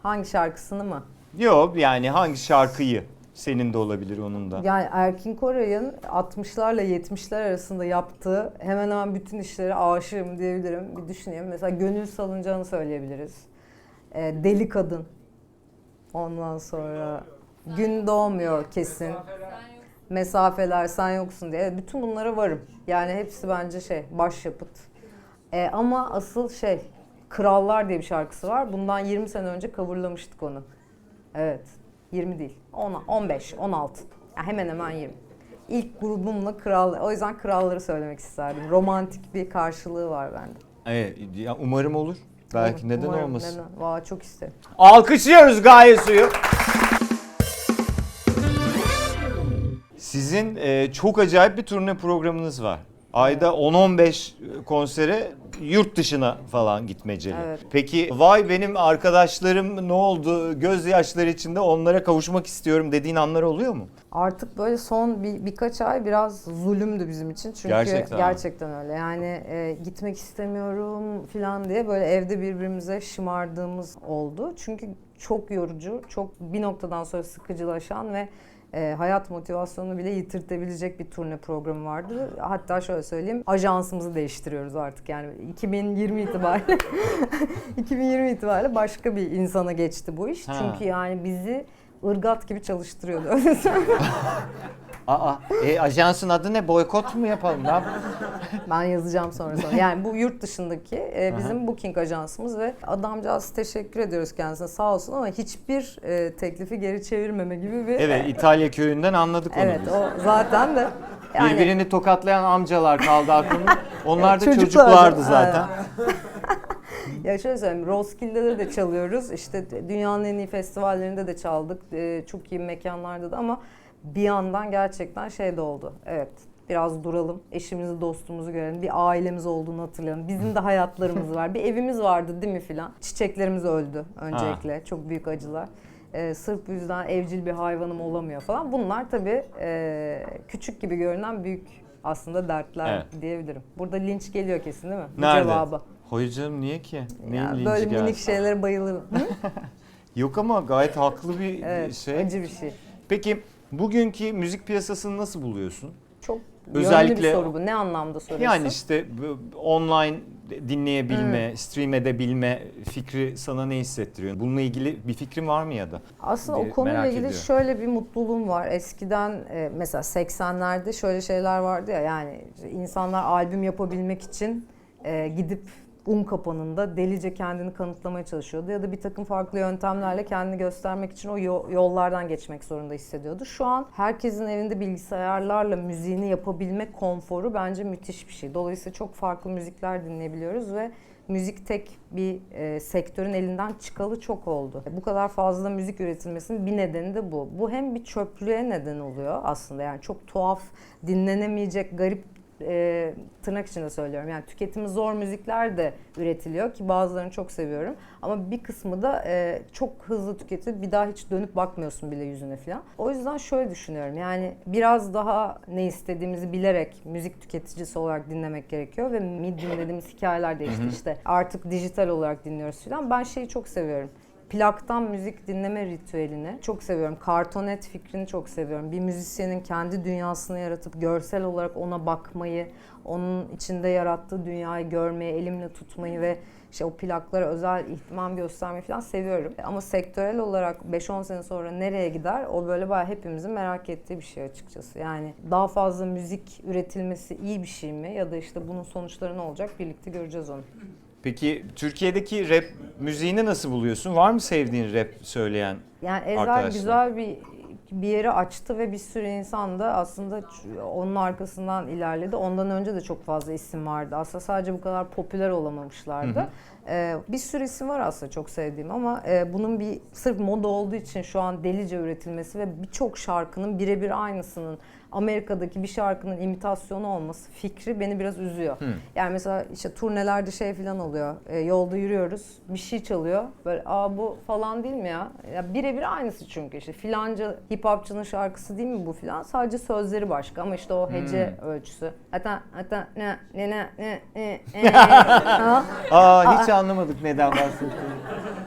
Hangi şarkısını mı? Yok yani hangi şarkıyı? Senin de olabilir onun da. Yani Erkin Koray'ın 60'larla 70'ler arasında yaptığı hemen hemen bütün işlere aşığım diyebilirim. Bir düşüneyim. Mesela Gönül Salıncağı'nı söyleyebiliriz. Deli Kadın. Ondan sonra Gün Doğmuyor kesin. Mesafeler Sen Yoksun diye. Bütün bunlara varım. Yani hepsi bence başyapıt. Ama asıl Krallar diye bir şarkısı var. Bundan 20 sene önce coverlamıştık onu. Evet. 20 değil. 15, 16. Ya hemen hemen 20. İlk grubumla o yüzden Kralları söylemek isterdim. Romantik bir karşılığı var bende. Evet, ya umarım olur. Belki neden Umarım, olmasın. Neden? Vay çok isterim. Alkışlıyoruz Gaye Su'yu. Sizin çok acayip bir turne programınız var. Ayda 10-15 konsere yurt dışına falan gitmeceli. Evet. Peki vay benim arkadaşlarım ne oldu gözyaşları içinde onlara kavuşmak istiyorum dediğin anlar oluyor mu? Artık böyle son birkaç ay biraz zulümdü bizim için. Çünkü gerçekten öyle. Yani gitmek istemiyorum falan diye böyle evde birbirimize şımardığımız oldu. Çünkü çok yorucu, çok bir noktadan sonra sıkıcılaşan ve hayat motivasyonunu bile yitirtebilecek bir turne programı vardı. Hatta şöyle söyleyeyim, ajansımızı değiştiriyoruz artık yani 2020 itibariyle 2020 itibariyle başka bir insana geçti bu iş. Çünkü yani bizi ırgat gibi çalıştırıyordu öyle söyleyeyim. Ajansın adı ne? Boykot mu yapalım? Ne yapalım? Ben yazacağım sonra. Yani bu yurt dışındaki bizim booking ajansımız ve adamcağız teşekkür ediyoruz kendisine sağ olsun ama hiçbir teklifi geri çevirmeme gibi bir... Evet, İtalya köyünden anladık onu Evet, biz. o zaten de... Yani, birbirini tokatlayan amcalar kaldı aklımda. Onlar da çocuklar. çocuklardı zaten. Ya şöyle söyleyeyim, Roskilde'de de çalıyoruz. İşte dünyanın en iyi festivallerinde de çaldık. Çok iyi mekanlarda da ama bir yandan gerçekten şey de oldu. Evet, biraz duralım, eşimizi, dostumuzu görelim, bir ailemiz olduğunu hatırlayalım. Bizim de hayatlarımız var, bir evimiz vardı değil mi filan. Çiçeklerimiz öldü öncelikle, çok büyük acılar. Sırf bu yüzden evcil bir hayvanım olamıyor falan. Bunlar tabii küçük gibi görünen büyük aslında dertler diyebilirim. Burada linç geliyor kesin değil mi? Bu Nerede? cevabı. Hayır canım, niye ki? Neyin Ya linci böyle minik gelsin? şeylere bayılırım. Hı? Yok ama gayet haklı bir Evet, şey. acı bir şey. Peki bugünkü müzik piyasasını nasıl buluyorsun? Çok Özellikle- özellikle bir soru bu. Ne anlamda soruyorsun? Yani işte online dinleyebilme, stream edebilme fikri sana ne hissettiriyor? Bununla ilgili bir fikrin var mı ya da? Aslında diye o konuyla merak ilgili ediyorum. şöyle bir mutluluğum var. Eskiden mesela 80'lerde şöyle şeyler vardı ya, yani insanlar albüm yapabilmek için gidip un kapanında delice kendini kanıtlamaya çalışıyordu ya da bir takım farklı yöntemlerle kendini göstermek için o yollardan geçmek zorunda hissediyordu. Şu an herkesin evinde bilgisayarlarla müziğini yapabilme konforu bence müthiş bir şey. Dolayısıyla çok farklı müzikler dinleyebiliyoruz ve müzik tek bir sektörün elinden çıkalı çok oldu. Bu kadar fazla müzik üretilmesinin bir nedeni de bu. Bu hem bir çöplüğe neden oluyor aslında, yani çok tuhaf, dinlenemeyecek, garip, tırnak içinde söylüyorum, yani tüketimi zor müzikler de üretiliyor ki bazılarını çok seviyorum ama bir kısmı da çok hızlı tüketilip bir daha hiç dönüp bakmıyorsun bile yüzüne falan. O yüzden şöyle düşünüyorum, yani biraz daha ne istediğimizi bilerek müzik tüketicisi olarak dinlemek gerekiyor ve medium dediğimiz hikayeler değişti, işte artık dijital olarak dinliyoruz falan. Ben şeyi çok seviyorum. Plaktan müzik dinleme ritüelini çok seviyorum. Kartonet fikrini çok seviyorum. Bir müzisyenin kendi dünyasını yaratıp görsel olarak ona bakmayı, onun içinde yarattığı dünyayı görmeyi, elimle tutmayı ve işte o plaklara özel ihtimam göstermeyi falan seviyorum. Ama sektörel olarak 5-10 sene sonra nereye gider? O böyle bayağı hepimizin merak ettiği bir şey açıkçası. Yani daha fazla müzik üretilmesi iyi bir şey mi? Ya da işte bunun sonuçları ne olacak? Birlikte göreceğiz onu. Peki Türkiye'deki rap müziğini nasıl buluyorsun? Var mı sevdiğin rap söyleyen Yani Ezel arkadaşlar? güzel bir yeri açtı ve bir sürü insan da aslında onun arkasından ilerledi. Ondan önce de çok fazla isim vardı. Aslında sadece bu kadar popüler olamamışlardı. Bir sürü isim var aslında çok sevdiğim ama bunun bir sırf moda olduğu için şu an delice üretilmesi ve birçok şarkının birebir aynısının Amerika'daki bir şarkının imitasyonu olması fikri beni biraz üzüyor. Yani mesela işte turnelerde şey falan oluyor. Yolda yürüyoruz, bir şey çalıyor. Böyle bu falan değil mi ya? Ya birebir aynısı çünkü işte filanca hip hopçının şarkısı değil mi bu filan? Sadece sözleri başka ama işte o hece ölçüsü. Hatta Hiç anlamadık neden bahsettiğini.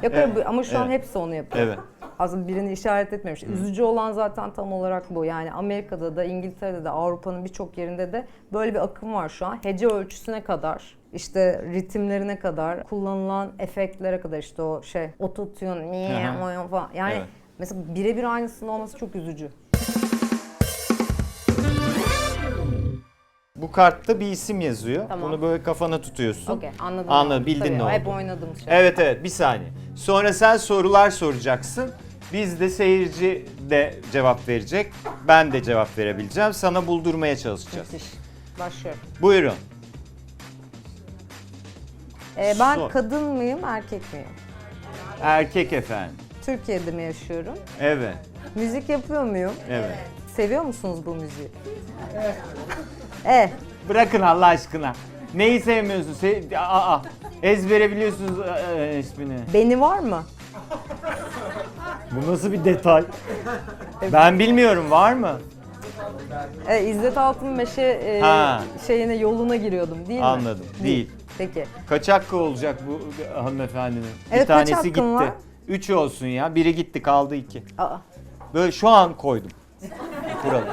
Yok ama şu an hepsi onu yapıyor. Evet. Aslında birini işaret etmemiş. Üzücü olan zaten tam olarak bu. Yani Amerika'da da, İngiltere'de de, Avrupa'nın birçok yerinde de böyle bir akım var şu an. Hece ölçüsüne kadar, işte ritimlerine kadar, kullanılan efektlere kadar, işte o şey, autotune falan. Yani Evet. mesela birebir aynısının olması çok üzücü. Bu kartta bir isim yazıyor. Tamam. Bunu böyle kafana tutuyorsun. Okey, anladım. Anladım, bildin Tabii, ne oldu. hep oynadığımız şey. Evet, bir saniye. Sonra sen sorular soracaksın. Biz de, seyirci de cevap verecek. Ben de cevap verebileceğim. Sana buldurmaya çalışacağız. Müthiş. Başlıyorum. Buyurun. Ben Sor. kadın mıyım, erkek miyim? Erkek efendim. Türkiye'de mi yaşıyorum? Evet. Müzik yapıyor muyum? Evet. Seviyor musunuz bu müziği? Bırakın Allah aşkına. Neyi sevmiyorsun? Ezbere biliyorsunuz ismini. Beni var mı? Bu nasıl bir detay? Ben bilmiyorum, var mı? İzzet Altınmeşe Ha. şeyine, yoluna giriyordum değil mi? Anladım. Değil. Peki. Kaç hakkı olacak bu hanımefendinin? Evet, bir kaç tanesi gitti. hakkım var? 3 olsun ya. Biri gitti, kaldı 2. Aa, Böyle şu an koydum kuralı.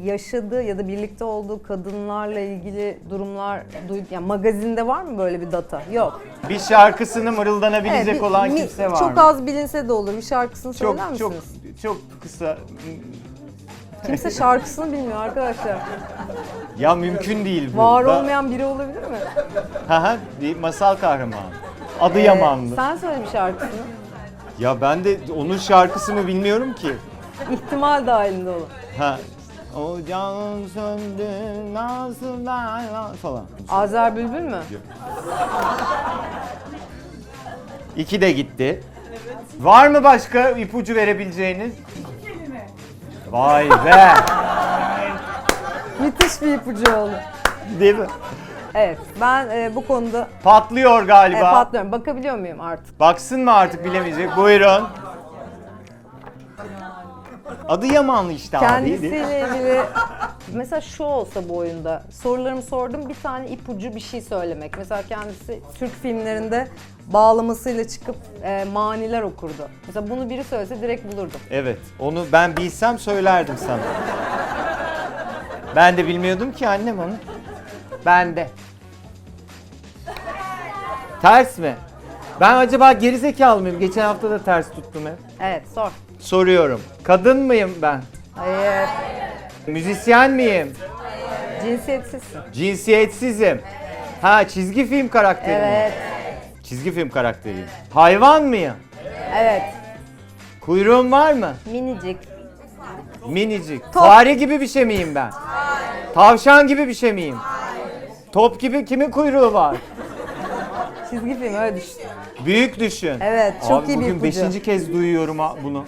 yaşadığı ya da birlikte olduğu kadınlarla ilgili durumlar yani magazinde var mı böyle bir data? Yok. Bir şarkısını mırıldanabilecek Evet, olan kimse var çok mı? az bilinse de olur. Bir şarkısını söyler Çok misiniz? çok kısa. Kimse şarkısını bilmiyor arkadaşlar. Ya mümkün değil bu. Var olmayan biri olabilir mi? Bir masal kahramanı. Adı Yamanlı. Sen söyle bir şarkısını. Ya ben de onun şarkısını bilmiyorum ki. İhtimal dahilinde olan. O can söndü nasıl falan. Azer Bülbül mü? 2 de gitti. Var mı başka ipucu verebileceğiniz? Vay be. Müthiş bir ipucu oldu. Değil mi? Evet, ben bu konuda Patlıyor galiba. patlıyorum. Bakabiliyor muyum artık? Baksın mı artık bilemeyecek? Buyurun. Adı Yamanlı işte abi. Kendisiyle ilgili mesela şu olsa bu oyunda sorularımı sordum, bir tane ipucu bir şey söylemek. Mesela kendisi Türk filmlerinde bağlamasıyla çıkıp maniler okurdu. Mesela bunu biri söylese direkt bulurdum. Evet, onu ben bilsem söylerdim sana. Ben de bilmiyordum ki annem onu. Ben de. Ters mi? Ben acaba gerizekalı mıyım? Geçen hafta da ters tuttum hep. Evet, sor. Soruyorum. Kadın mıyım ben? Hayır. Müzisyen miyim? Cinsiyetsizsin. Cinsiyetsizim. Ha, çizgi film karakteri mi? Evet. Çizgi film karakteriyim. Hayvan mıyım? Evet. Kuyruğum var mı? Minicik. Minicik. Fare gibi bir şey miyim ben? Tavşan gibi bir şey miyim? Top gibi kimin kuyruğu var? Çizgi film öyle düşün. Büyük düşün. Evet, çok Abi iyi bir bugün ipucu. 5. kez duyuyorum bunu.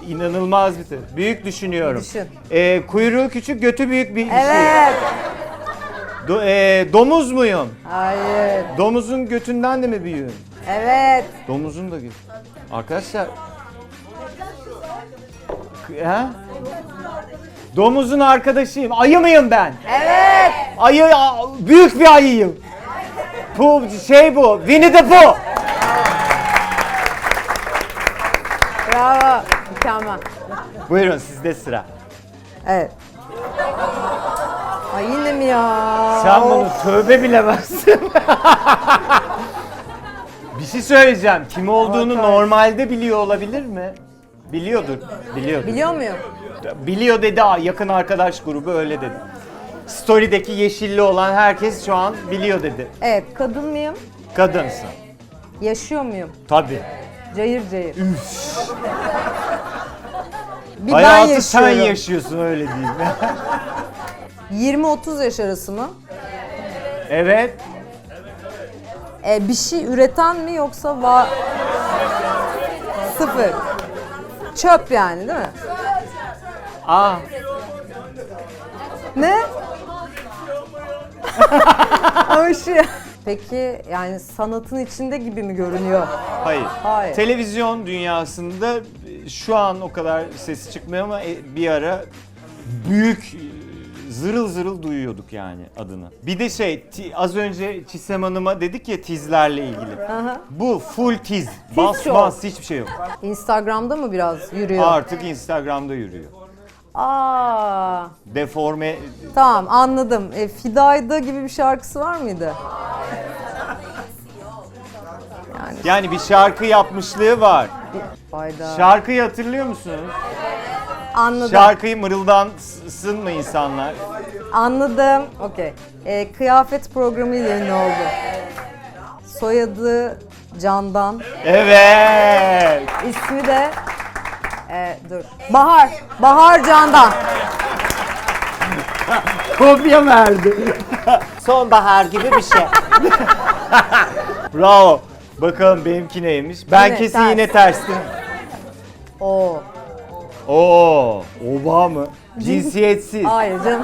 İnanılmaz bir şey. Büyük düşünüyorum. Düşün. Kuyruğu küçük, götü büyük bir şey. Evet. Domuz muyum? Hayır. Domuzun götünden de mi büyüğüm? Evet. Domuzun da götü. Arkadaşlar. Ha? Domuzun arkadaşıyım. Ayı mıyım ben? Evet. Ayı, büyük bir ayıyım. Bu Winnie the Pooh. Bravo. Mükemmel. Buyurun sizde sıra. Evet. Ay yine mi ya? Sen bunu tövbe bilemezsin. Bir şey söyleyeceğim. Kim olduğunu normalde biliyor olabilir mi? Biliyordur. Biliyordur. Biliyor muyum? Biliyor dedi, yakın arkadaş grubu öyle dedi. Story'deki yeşilli olan herkes şu an biliyor dedi. Evet. Kadın mıyım? Kadınsın. Yaşıyor muyum? Tabii. Cayır cayır. Bir ben Hayatı sen yaşıyorum. yaşıyorsun öyle değil mi? 20-30 yaş arası mı? Evet. Bir şey üreten mi yoksa var? Sıfır. Çöp yani değil mi? Ah. Ne? Ama şey... Peki yani sanatın içinde gibi mi görünüyor? Hayır. Hayır. Televizyon dünyasında şu an o kadar sesi çıkmıyor ama bir ara büyük zırıl zırıl duyuyorduk yani adını. Bir de az önce Çisem Hanım'a dedik ya tizlerle ilgili. Aha. Bu full tiz. Bas show. bas hiçbir şey yok. Instagram'da mı biraz yürüyor? Artık Instagram'da yürüyor. Aa, Deforme tamam anladım. Fidayda gibi bir şarkısı var mıydı? yani bir şarkı yapmışlığı var. Fayda. Şarkıyı hatırlıyor musunuz? Anladım. Şarkıyı mırıldansın mı insanlar? Anladım. Okey. Kıyafet programıyla ünlü oldu. Soyadı Candan. Evet. İsmi de dur. Bahar. Bahar Candan. Kopya verdi. Sonbahar gibi bir şey. Bravo. Bakalım benimki neymiş? Ben Yine kesin ters. yine terstim. Oo. Oo, oba mı? Cinsiyetsiz. Hayır canım.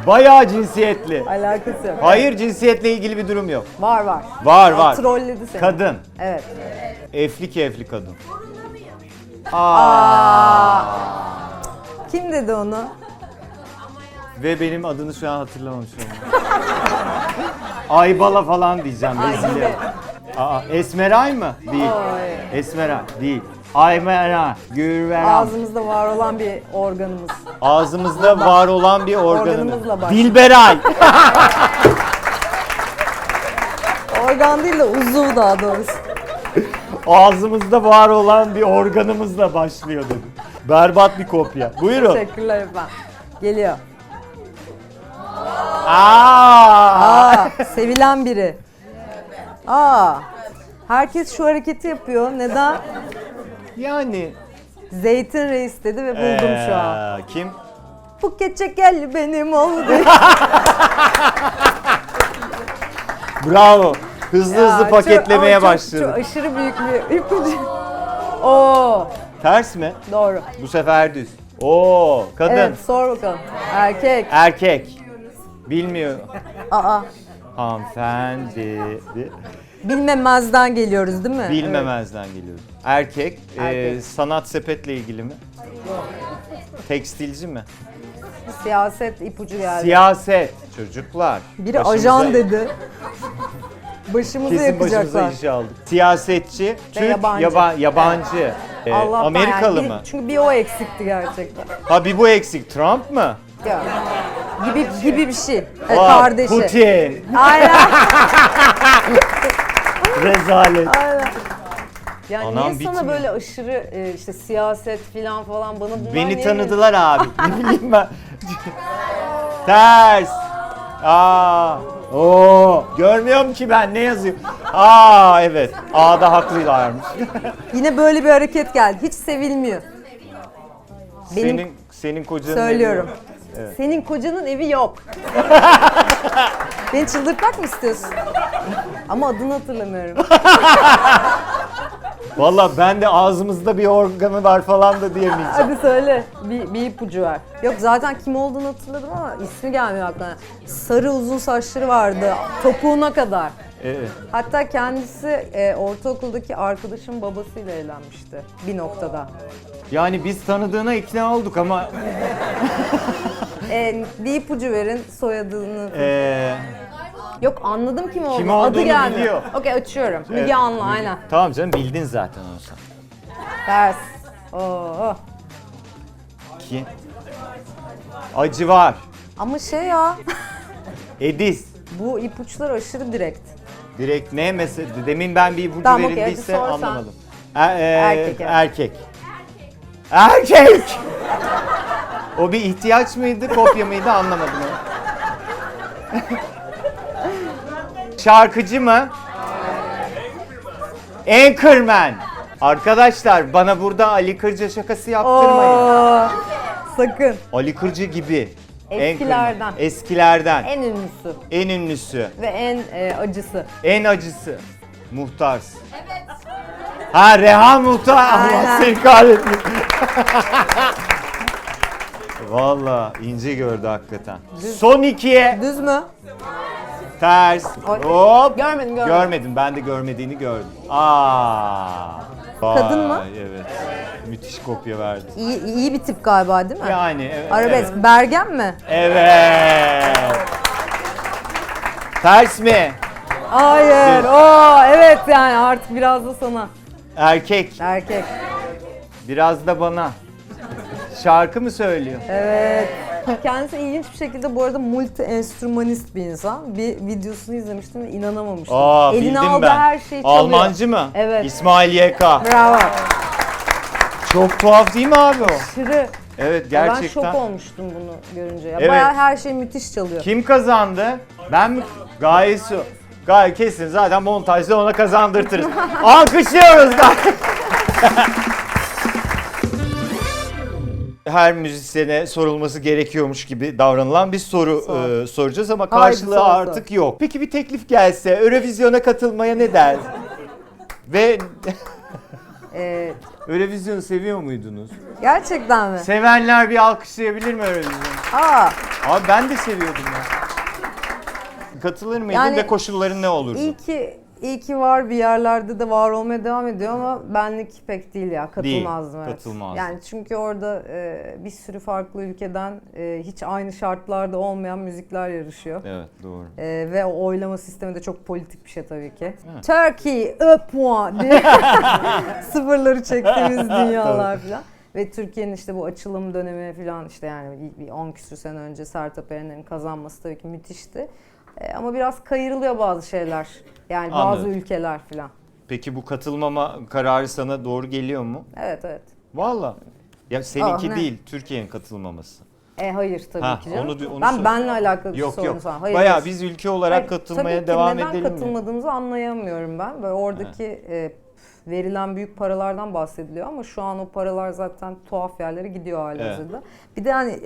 Bayağı cinsiyetli. Alakası yok. Hayır, cinsiyetle ilgili bir durum yok. Var var. Var. Trolledi seni. Kadın. Evet. Efli kadın. Kim dedi onu? Ve benim adını şu an hatırlamamışım. Aybala falan diyeceğim. Rezil. Esmeray mı? Değil. Oy. Esmeray değil. Aymera, Gürveren. Ağzımızda var olan bir organımız. Ağzımızda var olan bir organımız. Organımızla başlıyor. Dilberay. Organ değil de uzuv daha doğrusu. Ağzımızda var olan bir organımızla başlıyor dedim. Berbat bir kopya. Buyurun. Teşekkürler efendim. Geliyor. Sevilen biri. Herkes şu hareketi yapıyor. Neden? Yani. Zeytin Reis dedi ve buldum şu an. Kim? Buket çekelli benim oldu. Bravo. Hızlı Ya, hızlı çok- paketlemeye ama çok- başladı. Çok aşırı büyük bir ipucu. Oo, Ters mi? doğru. Bu sefer düz. Oo, kadın. Evet, sor bakalım. Erkek. Erkek. Bilmiyor. Aa, Hanımefendi. bilmemezden geliyoruz değil mi? Bilmemezden geliyoruz. Erkek. Erkek. Sanat sepetle ilgili mi? Tekstilci mi? Evet. Siyaset ipucu geldi. Siyaset. Çocuklar. Biri başımıza- ajan dedi. Başımızı Kesin başımıza yakacaklar. iş aldık. Siyasetçi, Türk, yabancı. yabancı. Allah'tan Amerikalı yani. mı? Çünkü bir o eksikti gerçekten. Ha bir bu eksik. Trump mı? Ya. Gibi bir şey. Vay, Kardeşi. Putin. Aynen. Rezalet. Aynen. Yani Anam niye sana bitmiyor. böyle aşırı işte siyaset falan bana bunlar Beni niye tanıdılar abi. Ne bileyim ben. Ters. Aa. Oo. Görmüyorum ki ben ne yazıyor. Aa evet. A'da haklılarmış. Yine böyle bir hareket geldi. Hiç sevilmiyor. Benim Senin kocanın söylüyorum. evi- Senin kocanın evi yok. Beni çıldırtmak mı istiyorsun? Ama adını hatırlamıyorum. Valla ben de ağzımızda bir organı var falan da diyemeyeceğim. Hadi söyle. Bir ipucu ver. Yok zaten kim olduğunu hatırladım ama ismi gelmiyor aklıma. Sarı uzun saçları vardı. Topuğuna kadar. Evet. Hatta kendisi ortaokuldaki arkadaşım babasıyla evlenmişti bir noktada. Yani biz tanıdığına ikna olduk ama Bir ipucu verin soyadını. Yok anladım kim olduğunu. Kim Adı olduğunu geldi. biliyor. Okey açıyorum. Müge Anlı aynen. Tamam canım bildin zaten olsa. Ters. Oo. Ki acı var. Ama şey ya. Edis. Bu ipuçlar aşırı direkt. Direkt ne mesela? Demin ben bir ipucu Tamam, okey, verildiyse hadi sorsan. anlamadım. Erkek, evet. Erkek. Erkek. O bir ihtiyaç mıydı, kopya mıydı anlamadım onu. Şarkıcı mı? Anchorman. Arkadaşlar bana burada Ali Kırca şakası yaptırmayın. Oo. Sakın. Ali Kırca gibi. Eskilerden. Anchorman. Eskilerden. En ünlüsü En ünlüsü. ve en acısı. En acısı. Muhtarsın. Evet. Ha Reha Muhtar. Allah Aynen. seni kahretsin. Valla ince gördü hakikaten. Son ikiye Düz mü? ters. Ay, Hop. görmedim. Görmedim. Ben de görmediğini gördüm. Aa. Kadın mı? Vay, evet. Müthiş kopya verdi. İyi bir tip galiba değil mi? Yani evet. Arabesk. Evet. Bergen mi? Evet. Ters mi? Hayır. Oo, evet yani artık biraz da sana. Erkek. Erkek. Biraz da bana. Şarkı mı söylüyor? Evet. Kendisi ilginç bir şekilde bu arada multi enstrümanist bir insan. Bir videosunu izlemiştim ve inanamamıştım. Aa Eline bildim aldığı ben. her şeyi çalıyor. Almancı mı? Evet. İsmail YK. Bravo. Çok tuhaf değil mi abi o? Aşırı. Evet Ben gerçekten. şok olmuştum bunu görünce. Ya. Evet. Bayağı her şey müthiş çalıyor. Kim kazandı? Ben mi? Gaye Su. Gaye kesin zaten montajda ona kazandırtırız. Alkışlıyoruz da. Her müzisyene sorulması gerekiyormuş gibi davranılan bir soru soracağız ama Haydi karşılığı sor. artık yok. Peki bir teklif gelse Eurovision'a katılmaya ne der? Ve Eurovision'u seviyor muydunuz? Gerçekten mi? Sevenler bir alkışlayabilir mi Eurovision'u? Aa, Abi ben de seviyordum ya. Katılır mıydın Yani ve koşulların ne olurdu? iyi ki var bir yerlerde de var olmaya devam ediyor ama benlik pek değil ya. Katılmazdım. Değil, Evet. katılmazdım. Yani çünkü orada bir sürü farklı ülkeden hiç aynı şartlarda olmayan müzikler yarışıyor. Evet doğru. Ve o oylama sistemi de çok politik bir şey tabii ki. Turkey, point diye sıfırları çektiğimiz dünyalar falan. Ve Türkiye'nin işte bu açılım dönemi falan işte yani bir 10 küsur sene önce Sertab Erener'in kazanması tabii ki müthişti. Ama biraz kayırılıyor bazı şeyler. Yani bazı Anladım. ülkeler falan. Peki bu katılmama kararı sana doğru geliyor mu? Evet evet. Valla. Ya seninki ne? değil, Türkiye'nin katılmaması. Hayır tabii Ha, ki canım. onu Ben sor- benle alakalı bir Yok sorun yok. sana. Hayır, Bayağı hayır. biz ülke olarak Hayır, katılmaya tabii ki devam neden edelim mi? katılmadığımızı anlayamıyorum ben. Böyle oradaki verilen büyük paralardan bahsediliyor ama şu an o paralar zaten tuhaf yerlere gidiyor halihazırda. Bir de hani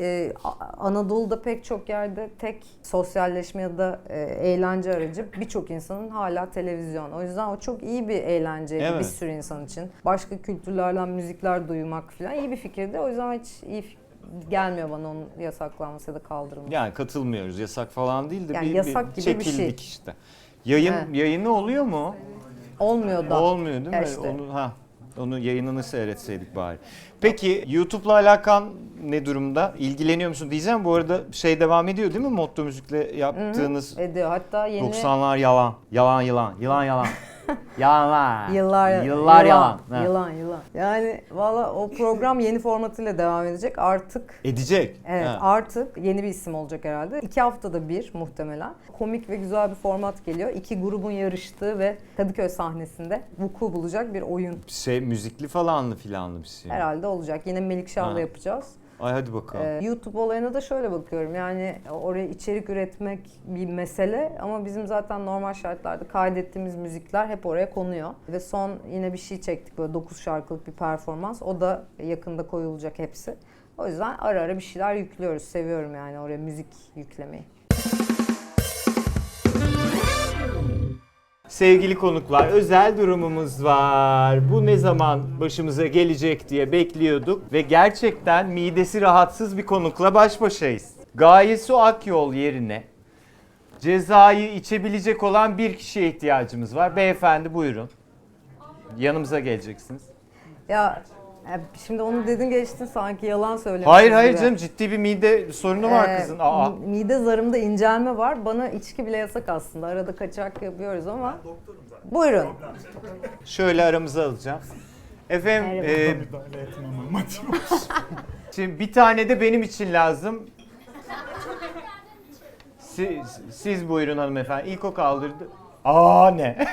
Anadolu'da pek çok yerde tek sosyalleşme ya da eğlence aracı birçok insanın hala televizyon. O yüzden o çok iyi bir eğlenceydi Evet. bir sürü insan için. Başka kültürlerden müzikler duymak falan iyi bir fikirdi. O yüzden hiç iyi gelmiyor bana onun yasaklanması ya da kaldırılması. Yani katılmıyoruz. Yasak falan değil de Yani bir yasak gibi bir çekildik şey. işte. Evet. Yayını oluyor mu? Olmuyor da. Olmuyor değil mi? Ya işte. Onu yayınını seyretseydik bari. Peki YouTube'la alakan ne durumda? İlgileniyor musun diyeceğim. Bu arada şey devam ediyor değil mi? Motto Müzik'le yaptığınız Ediyor. Hatta yeni 90'lar yalan. Yalan yalan. Yalan yalan. Yalanlar. Yıllar yalan. Ha. Yılan. Yani valla o program yeni formatıyla devam edecek. Artık Edecek. evet Ha. artık yeni bir isim olacak herhalde. 2 haftada bir muhtemelen. Komik ve güzel bir format geliyor. 2 grubun yarıştığı ve Kadıköy sahnesinde vuku bulacak bir oyun Müzikli falanlı filanlı bir şey. herhalde olacak. Yine Melikşah'la Ha. yapacağız. Ay hadi bakalım. YouTube olayına da şöyle bakıyorum. Yani oraya içerik üretmek bir mesele ama bizim zaten normal şartlarda kaydettiğimiz müzikler hep oraya konuyor. Ve son yine bir şey çektik böyle 9 şarkılık bir performans. O da yakında koyulacak hepsi. O yüzden ara ara bir şeyler yüklüyoruz. Seviyorum yani oraya müzik yüklemeyi. Sevgili konuklar, özel durumumuz var. Bu ne zaman başımıza gelecek diye bekliyorduk ve gerçekten midesi rahatsız bir konukla baş başayız. Gaye Su Akyol yerine cezayı içebilecek olan bir kişiye ihtiyacımız var. Beyefendi buyurun. Yanımıza geleceksiniz. Ya şimdi onu dedin geçtin sanki yalan söylemişsin. Hayır canım, ciddi bir mide sorunu var kızın. Aa. Mide zarımda incelme var. Bana içki bile yasak aslında. Arada kaçak yapıyoruz ama. Buyurun. Şöyle aramıza alacağım. Efendim, Müdahale etmem amacım. şimdi bir tane de benim için lazım. Siz buyurun hanımefendi. İlk o kaldırdı. Aa ne?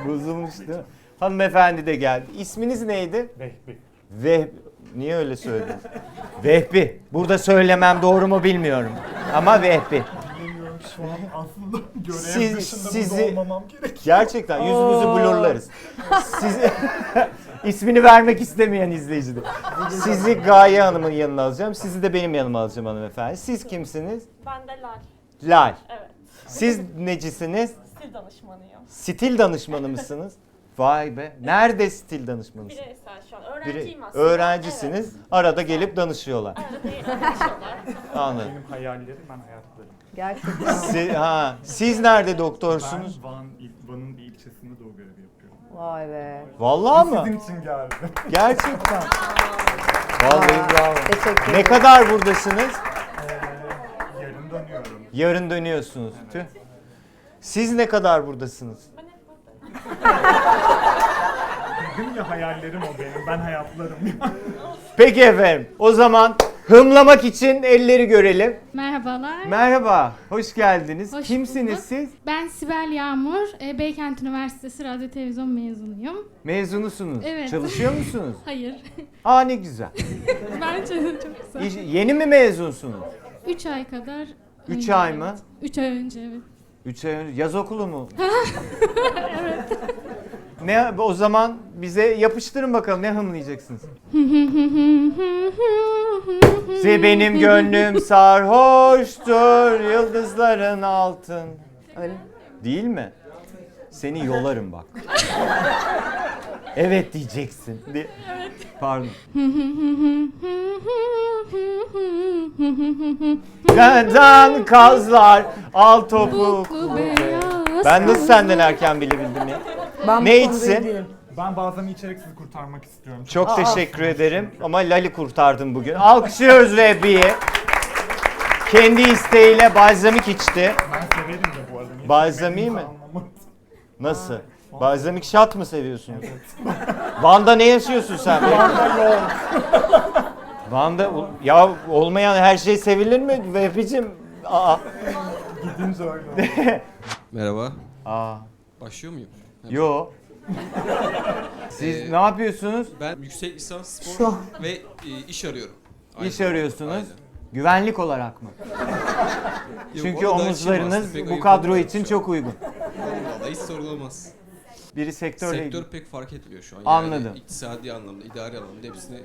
Bozulmuştu. Hanımefendi de geldi. İsminiz neydi? Vehbi. Niye öyle söyledin? Vehbi. Burada söylemem doğru mu bilmiyorum. Ama Vehbi. Bilmiyorum şu an aslında görev Siz- dışında sizi- burada olmamam gerek. Gerçekten yüzünüzü blurlarız. İsmini vermek istemeyen izleyiciler. Sizi Gaye Hanım'ın yanına alacağım. Sizi de benim yanıma alacağım hanımefendi. Siz kimsiniz? Ben de Lal. Lal. Evet. Siz necisiniz? Stil danışmanıyım. Stil danışmanı mısınız? Vay be. Nerede stil danışmanısınız? Bireysel şu an. Biri- Öğrenciyim aslında. Öğrencisiniz. Arada gelip danışıyorlar. Evet. Arada danışıyorlar. Anladım. Benim hayallerim, ben hayatlarım. Gerçekten. Siz nerede doktorsunuz? Ben Van'ın bir ilçesinde doğu görevi yapıyorum. Vay be. Vallahi mı? Sizin için geldim. Gerçekten. Vallahi bravo. Teşekkür ederim. Ne kadar buradasınız? Yarın dönüyorum. Yarın dönüyorsunuz. Tüh. Siz ne kadar buradasınız? Ben hep buradayım. Dedim ya hayallerim o benim. Ben hayatlarım. Peki efendim. O zaman hımlamak için elleri görelim. Merhabalar. Merhaba. Hoş geldiniz. Hoş Kimsiniz bulduk. siz? Ben Sibel Yağmur. Beykent Üniversitesi Radyo Televizyon mezunuyum. Mezunusunuz. Evet. Çalışıyor musunuz? Hayır. Aa ne güzel. Bence de çok güzel. Yeni mi mezunsunuz? 3 ay kadar. 3 önce, ay evet. mı? 3 ay önce evet. 3 ay önce. Yaz okulu mu? Evet. Ne o zaman bize yapıştırın bakalım, ne hımlayacaksınız? Benim gönlüm sarhoştur, yıldızların altın. Öyle. Değil mi? Seni yolarım bak. Evet diyeceksin. Evet. Pardon. Benden kazlar, al Topuklu topuklu. beyaz. Ben nasıl senden erken bilebildim ya? Ben Ne bu konuda içsin? iyi değilim. Ben bazen içerek sizi kurtarmak istiyorum. Çok teşekkür ederim ama Lali kurtardım bugün. Alkışlıyoruz Vehbi'yi. Kendi isteğiyle balzamik içti. Ben severim de bu arada. Niye Balzamiği sevmediğinizi mi? anlamadım. Nasıl? Balzamik şat mı seviyorsunuz? Van'da ne yaşıyorsun sen? Van'da ya olmayan her şey sevilir mi Vehbi'cim? Aa. Gidince öyle. Merhaba. Aa. Başlıyor muyum? Yo. Siz ne yapıyorsunuz? Ben yüksek lisans spor Şu an. ve iş arıyorum. Aynı İş zamanda. arıyorsunuz. Aynen. Güvenlik olarak mı? Yok, Çünkü onu da açayım omuzlarınız aslında, pek bu ayıp kadro olmuyor için şu an. çok uygun. Vallahi hiç sorgulamaz. Biri sektörle Sektör pek fark etmiyor şu an. Anladım. Yani iktisadi anlamda, idari anlamda hepsini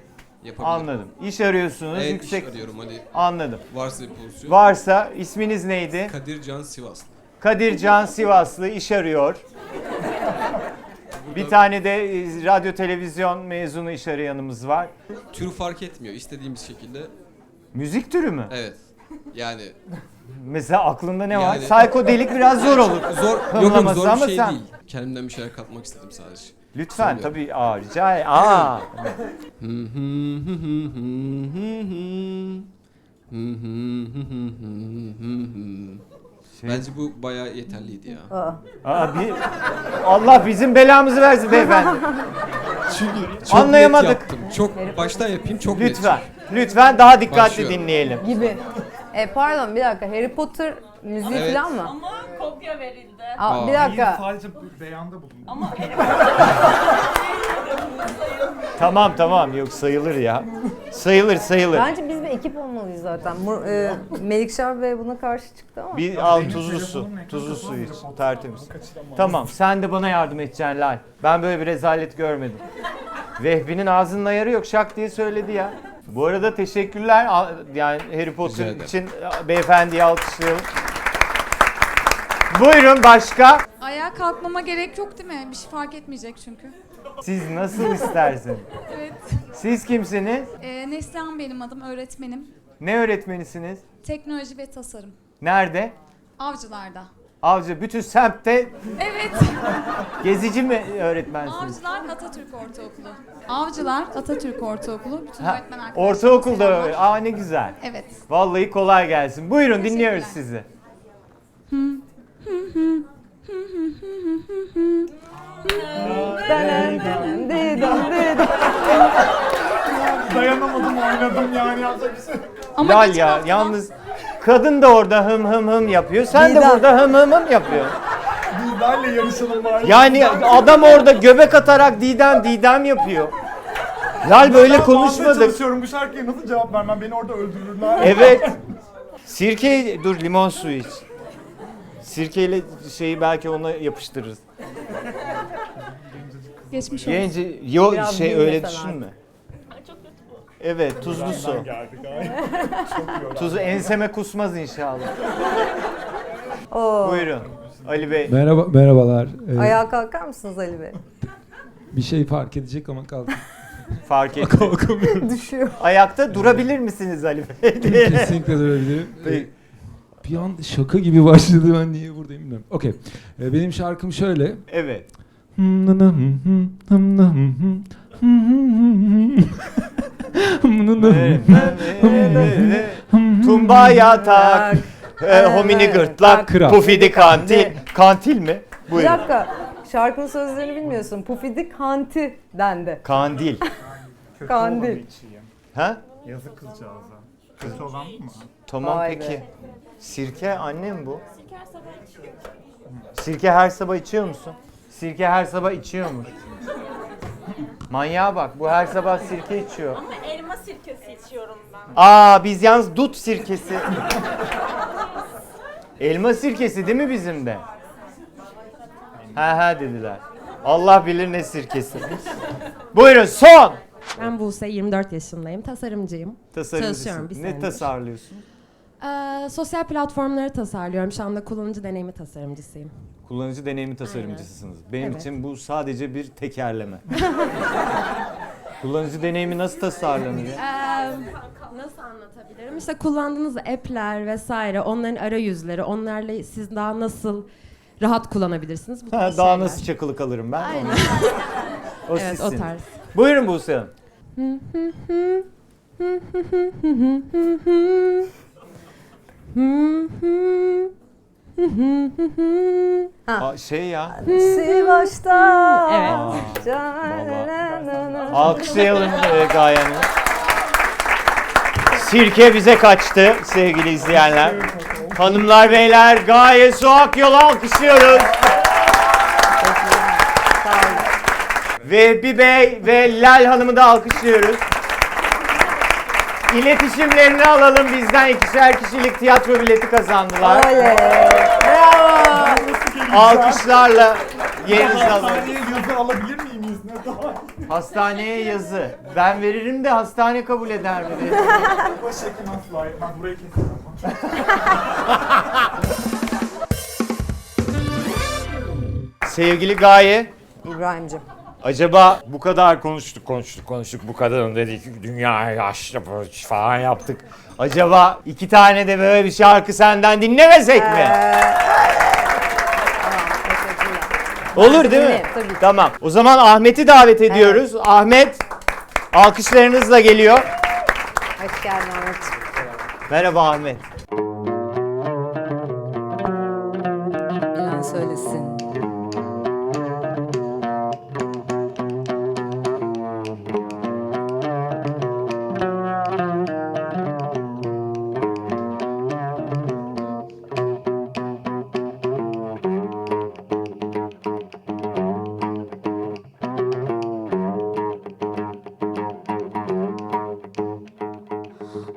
yapabilirim. Anladım. İş arıyorsunuz. Evet, yüksek. iş arıyorum hani Anladım. varsa bir pozisyon. Varsa isminiz neydi? Kadir Can Sivaslı. Kadir Can Sivaslı iş arıyor. Bir tane de radyo televizyon mezunu iş arayanımız var. Tür fark etmiyor. İstediğimiz şekilde. Müzik türü mü? Evet. Yani Mesela aklında ne var? Yani- Psikodelik biraz zor olur. zor, yok Hımlaması zor bir ama şey sen- değil. Kendimden bir şeyler katmak istedim sadece. Lütfen Söylüyorum. tabii. Rica ederim. Bence bu bayağı yeterliydi ya. Allah bizim belamızı versin beyefendi. Çünkü çok Anlayamadık. net yaptım. Çok baştan yapayım çok net. Lütfen. Lütfen daha dikkatli Başlıyorum. dinleyelim. Gibi. Pardon bir dakika, Harry Potter müziği Evet. falan mı? Ama kopya verildi. Aa, bir Hayır, dakika. sadece bir beyanda bulundum. Ama Tamam yok sayılır ya. Sayılır. Bence biz bir ekip olmalıyız zaten. Melikşah Bey buna karşı çıktı ama. Bir al Benim tuzlu su. telefonum ekran Tuzlu su kapalı, iç. Harry Tertemiz. Potter'ı kaçıramam. Tamam sen de bana yardım edeceksin Lal. Ben böyle bir rezalet görmedim. Vehbi'nin ağzının ayarı yok, şak diye söyledi ya. Bu arada teşekkürler. Yani Harry Potter ederim. için beyefendiyi alkışlayalım. Buyurun başka. Ayağa kalkmama gerek yok değil mi? Bir şey fark etmeyecek çünkü. Siz nasıl istersiniz? Evet. Siz kimsiniz? Neslihan benim adım, öğretmenim. Ne öğretmenisiniz? Teknoloji ve tasarım. Nerede? Avcılar'da. Avcı bütün semtte Evet. gezici mi öğretmensiniz? Avcılar Atatürk Ortaokulu. Avcılar Atatürk Ortaokulu. Bütün Ha, öğretmen arkadaşlarıma ortaokulda selamlar. öyle. Aa ne güzel. Evet. Vallahi kolay gelsin. Buyurun dinliyoruz Teşekkürler. sizi. Dayanamadım, oynadım yani. Yapacak bir şey yok. Ama Lal geçen ya hafta- yalnız kadın da orada hım hım hım yapıyor. Sen de Didem. burada hım hım hım yapıyorsun. Bizlerle yarışalım bari. Yani adam orada göbek atarak Didem yapıyor. Lal böyle konuşmadık. Çalışıyorum, bu şarkıya nasıl cevap vermem? Beni orada öldürürler. Evet. Sirke dur limon suyu iç. Sirkeyle şeyi belki ona yapıştırırız. Geçmiş olsun. Yenge yok Biraz şey büyümesen öyle düşünme. Evet tuzlu su. Nereden geldik ay? Çok yoran. Tuzu enseme kusmaz inşallah. Oo. Buyurun Ali Bey. Merhabalar. Ayağa kalkar mısınız Ali Bey? Bir şey fark edecek ama kalk. Fark ettim. Kalkamıyorum. Düşüyor. Ayakta durabilir misiniz Ali Bey? Kesinlikle durabilirim. Peki. Bir an şaka gibi başladı, ben niye buradayım bilmiyorum. Okey. Benim şarkım şöyle. Evet. Tumba yatak, homini gırtlak, Kral. pufidi kantil. Kantil mi? Bir Buyurun. dakika. Şarkının sözlerini bilmiyorsun. Pufidik hanti dendi. Kandil. Kötü Kandil. olanı içeyim. Ha? Yazık kızcağıza. Kötü olan mı? Tamam Vay peki. be. Sirke annem bu. Sirke her sabah içiyor musun? Sirke her sabah içiyormuş. Manyağa bak, bu her sabah sirke içiyor. ama elma sirkesi içiyorum ben. Aa biz yalnız dut sirkesi. Elma sirkesi değil mi bizim de? Ha dediler. Allah bilir ne sirkesi. Buyurun son. Ben Buse, 24 yaşındayım. Tasarımcıyım. Çalışıyorum Tasarımcısın. bir Ne senedir. tasarlıyorsun? Sosyal platformları tasarlıyorum. Şu anda kullanıcı deneyimi tasarımcısıyım. Kullanıcı deneyimi tasarımcısısınız. Benim Evet. için bu sadece bir tekerleme. Kullanıcı deneyimi nasıl tasarlanır ya? Nasıl anlatabilirim? İşte kullandığınız app'ler vesaire, onların arayüzleri, onlarla siz daha nasıl rahat kullanabilirsiniz? Bu tarz Daha şeyler. nasıl çakılı kalırım ben? Aynen. O Evet, o sizsiniz. tarz. Buyurun Buse Hanım. Şey ya. Sivas'ta. Evet. Alkışlayalım Gaye Hanım'ı. Sirke bize kaçtı sevgili izleyenler. Hanımlar beyler Gaye Su Akyol'u alkışlıyoruz. Vehbi Bey ve Lal Hanım'ı da alkışlıyoruz. İletişimlerini alalım, bizden 2'şer kişilik tiyatro bileti kazandılar. Oley. Bravo. Alkışlarla Yerinizi alın. Hastaneye yazı alabilir miyim izni? Hastaneye yazı. Ben veririm de hastane kabul eder mi? Başhekim asla. Ben burayı kesin. Sevgili Gaye, İbrahim'cim. acaba Bu kadar konuştuk bu kadın dedik dünya yaşlı falan yaptık. acaba 2 tane de böyle bir şarkı senden dinlemesek mi? Olur değil mi? Dinleyelim, tabii ki. Tamam. O zaman Ahmet'i davet ediyoruz. Ahmet alkışlarınızla geliyor. Hoş geldin Ahmet. Merhaba Ahmet. Bilen söylesin.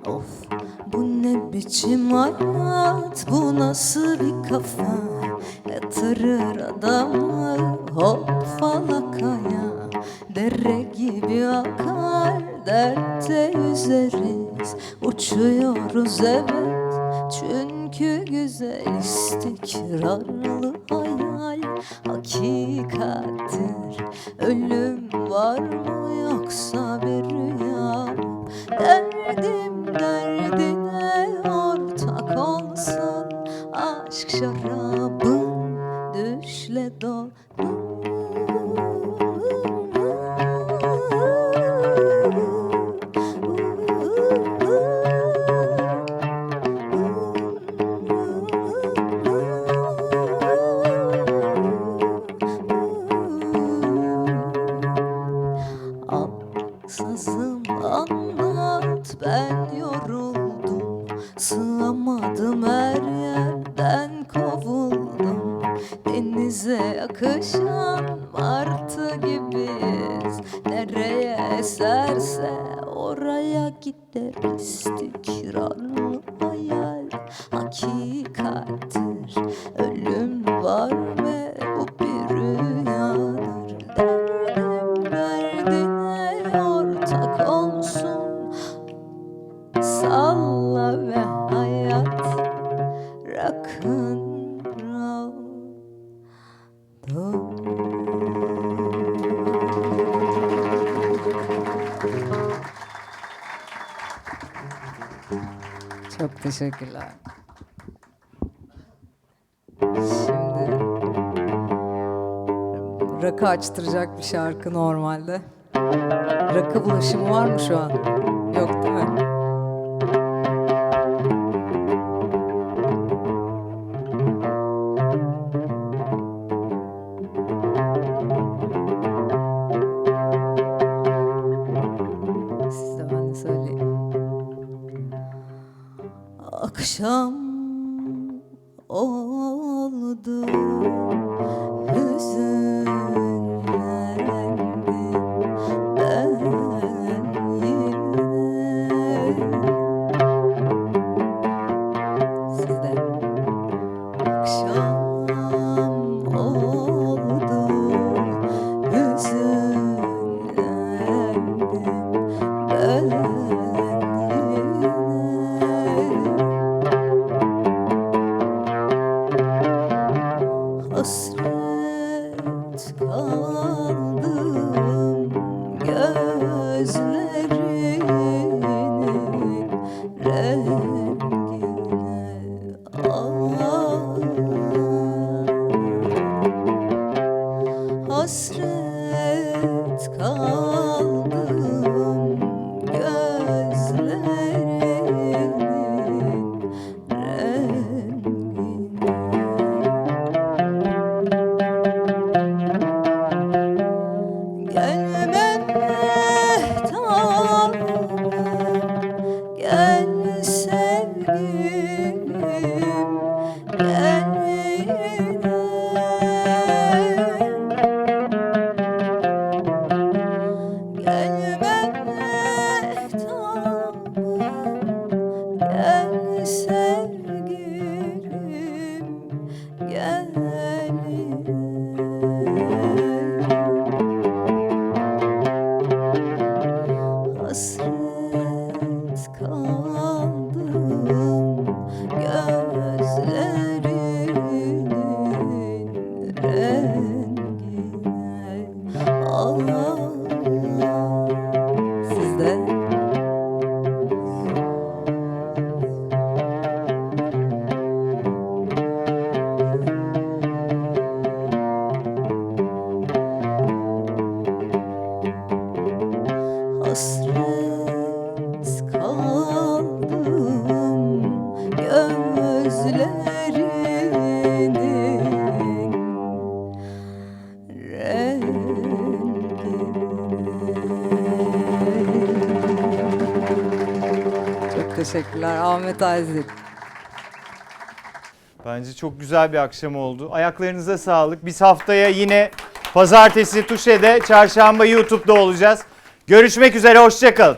Of, bu ne biçim hayat, bu nasıl bir kafa, yatırır adamı hop falakaya. Dere gibi akar, dertte yüzeriz, uçuyoruz evet, çünkü güzel istikrarlı hayal hakikattir. Ölüm var mı yoksa bir rüya mı? Derdim derdine ortak olsun, aşk şarabın düşle dolu. Al sazım anlat, ben yoruldum, sığamadım her yerden kovuldum. Denize yakışan martı gibiyiz, nereye eserse oraya gider. İstikrarlı hayal hakikattir. Ölüm var ve bu bir rüyadır. Derdim derdine ortak olsun, salla ve hayat rock'n'roll. Çok teşekkürler. Şimdi rakı açtıracak bir şarkı normalde. Rakı bulaşımı var mı şu an? Yok değil mi? Siz de ben de söyleyeyim. Akşam oldu, hüzünlendim ben yine. Siz de. Akşam oldu, hüzünlendim ben yine. teşekkürler. Ahmet Aydın. Bence çok güzel bir akşam oldu. Ayaklarınıza sağlık. Biz haftaya yine pazartesi Tuşe'de, çarşamba YouTube'da olacağız. Görüşmek üzere, hoşça kalın.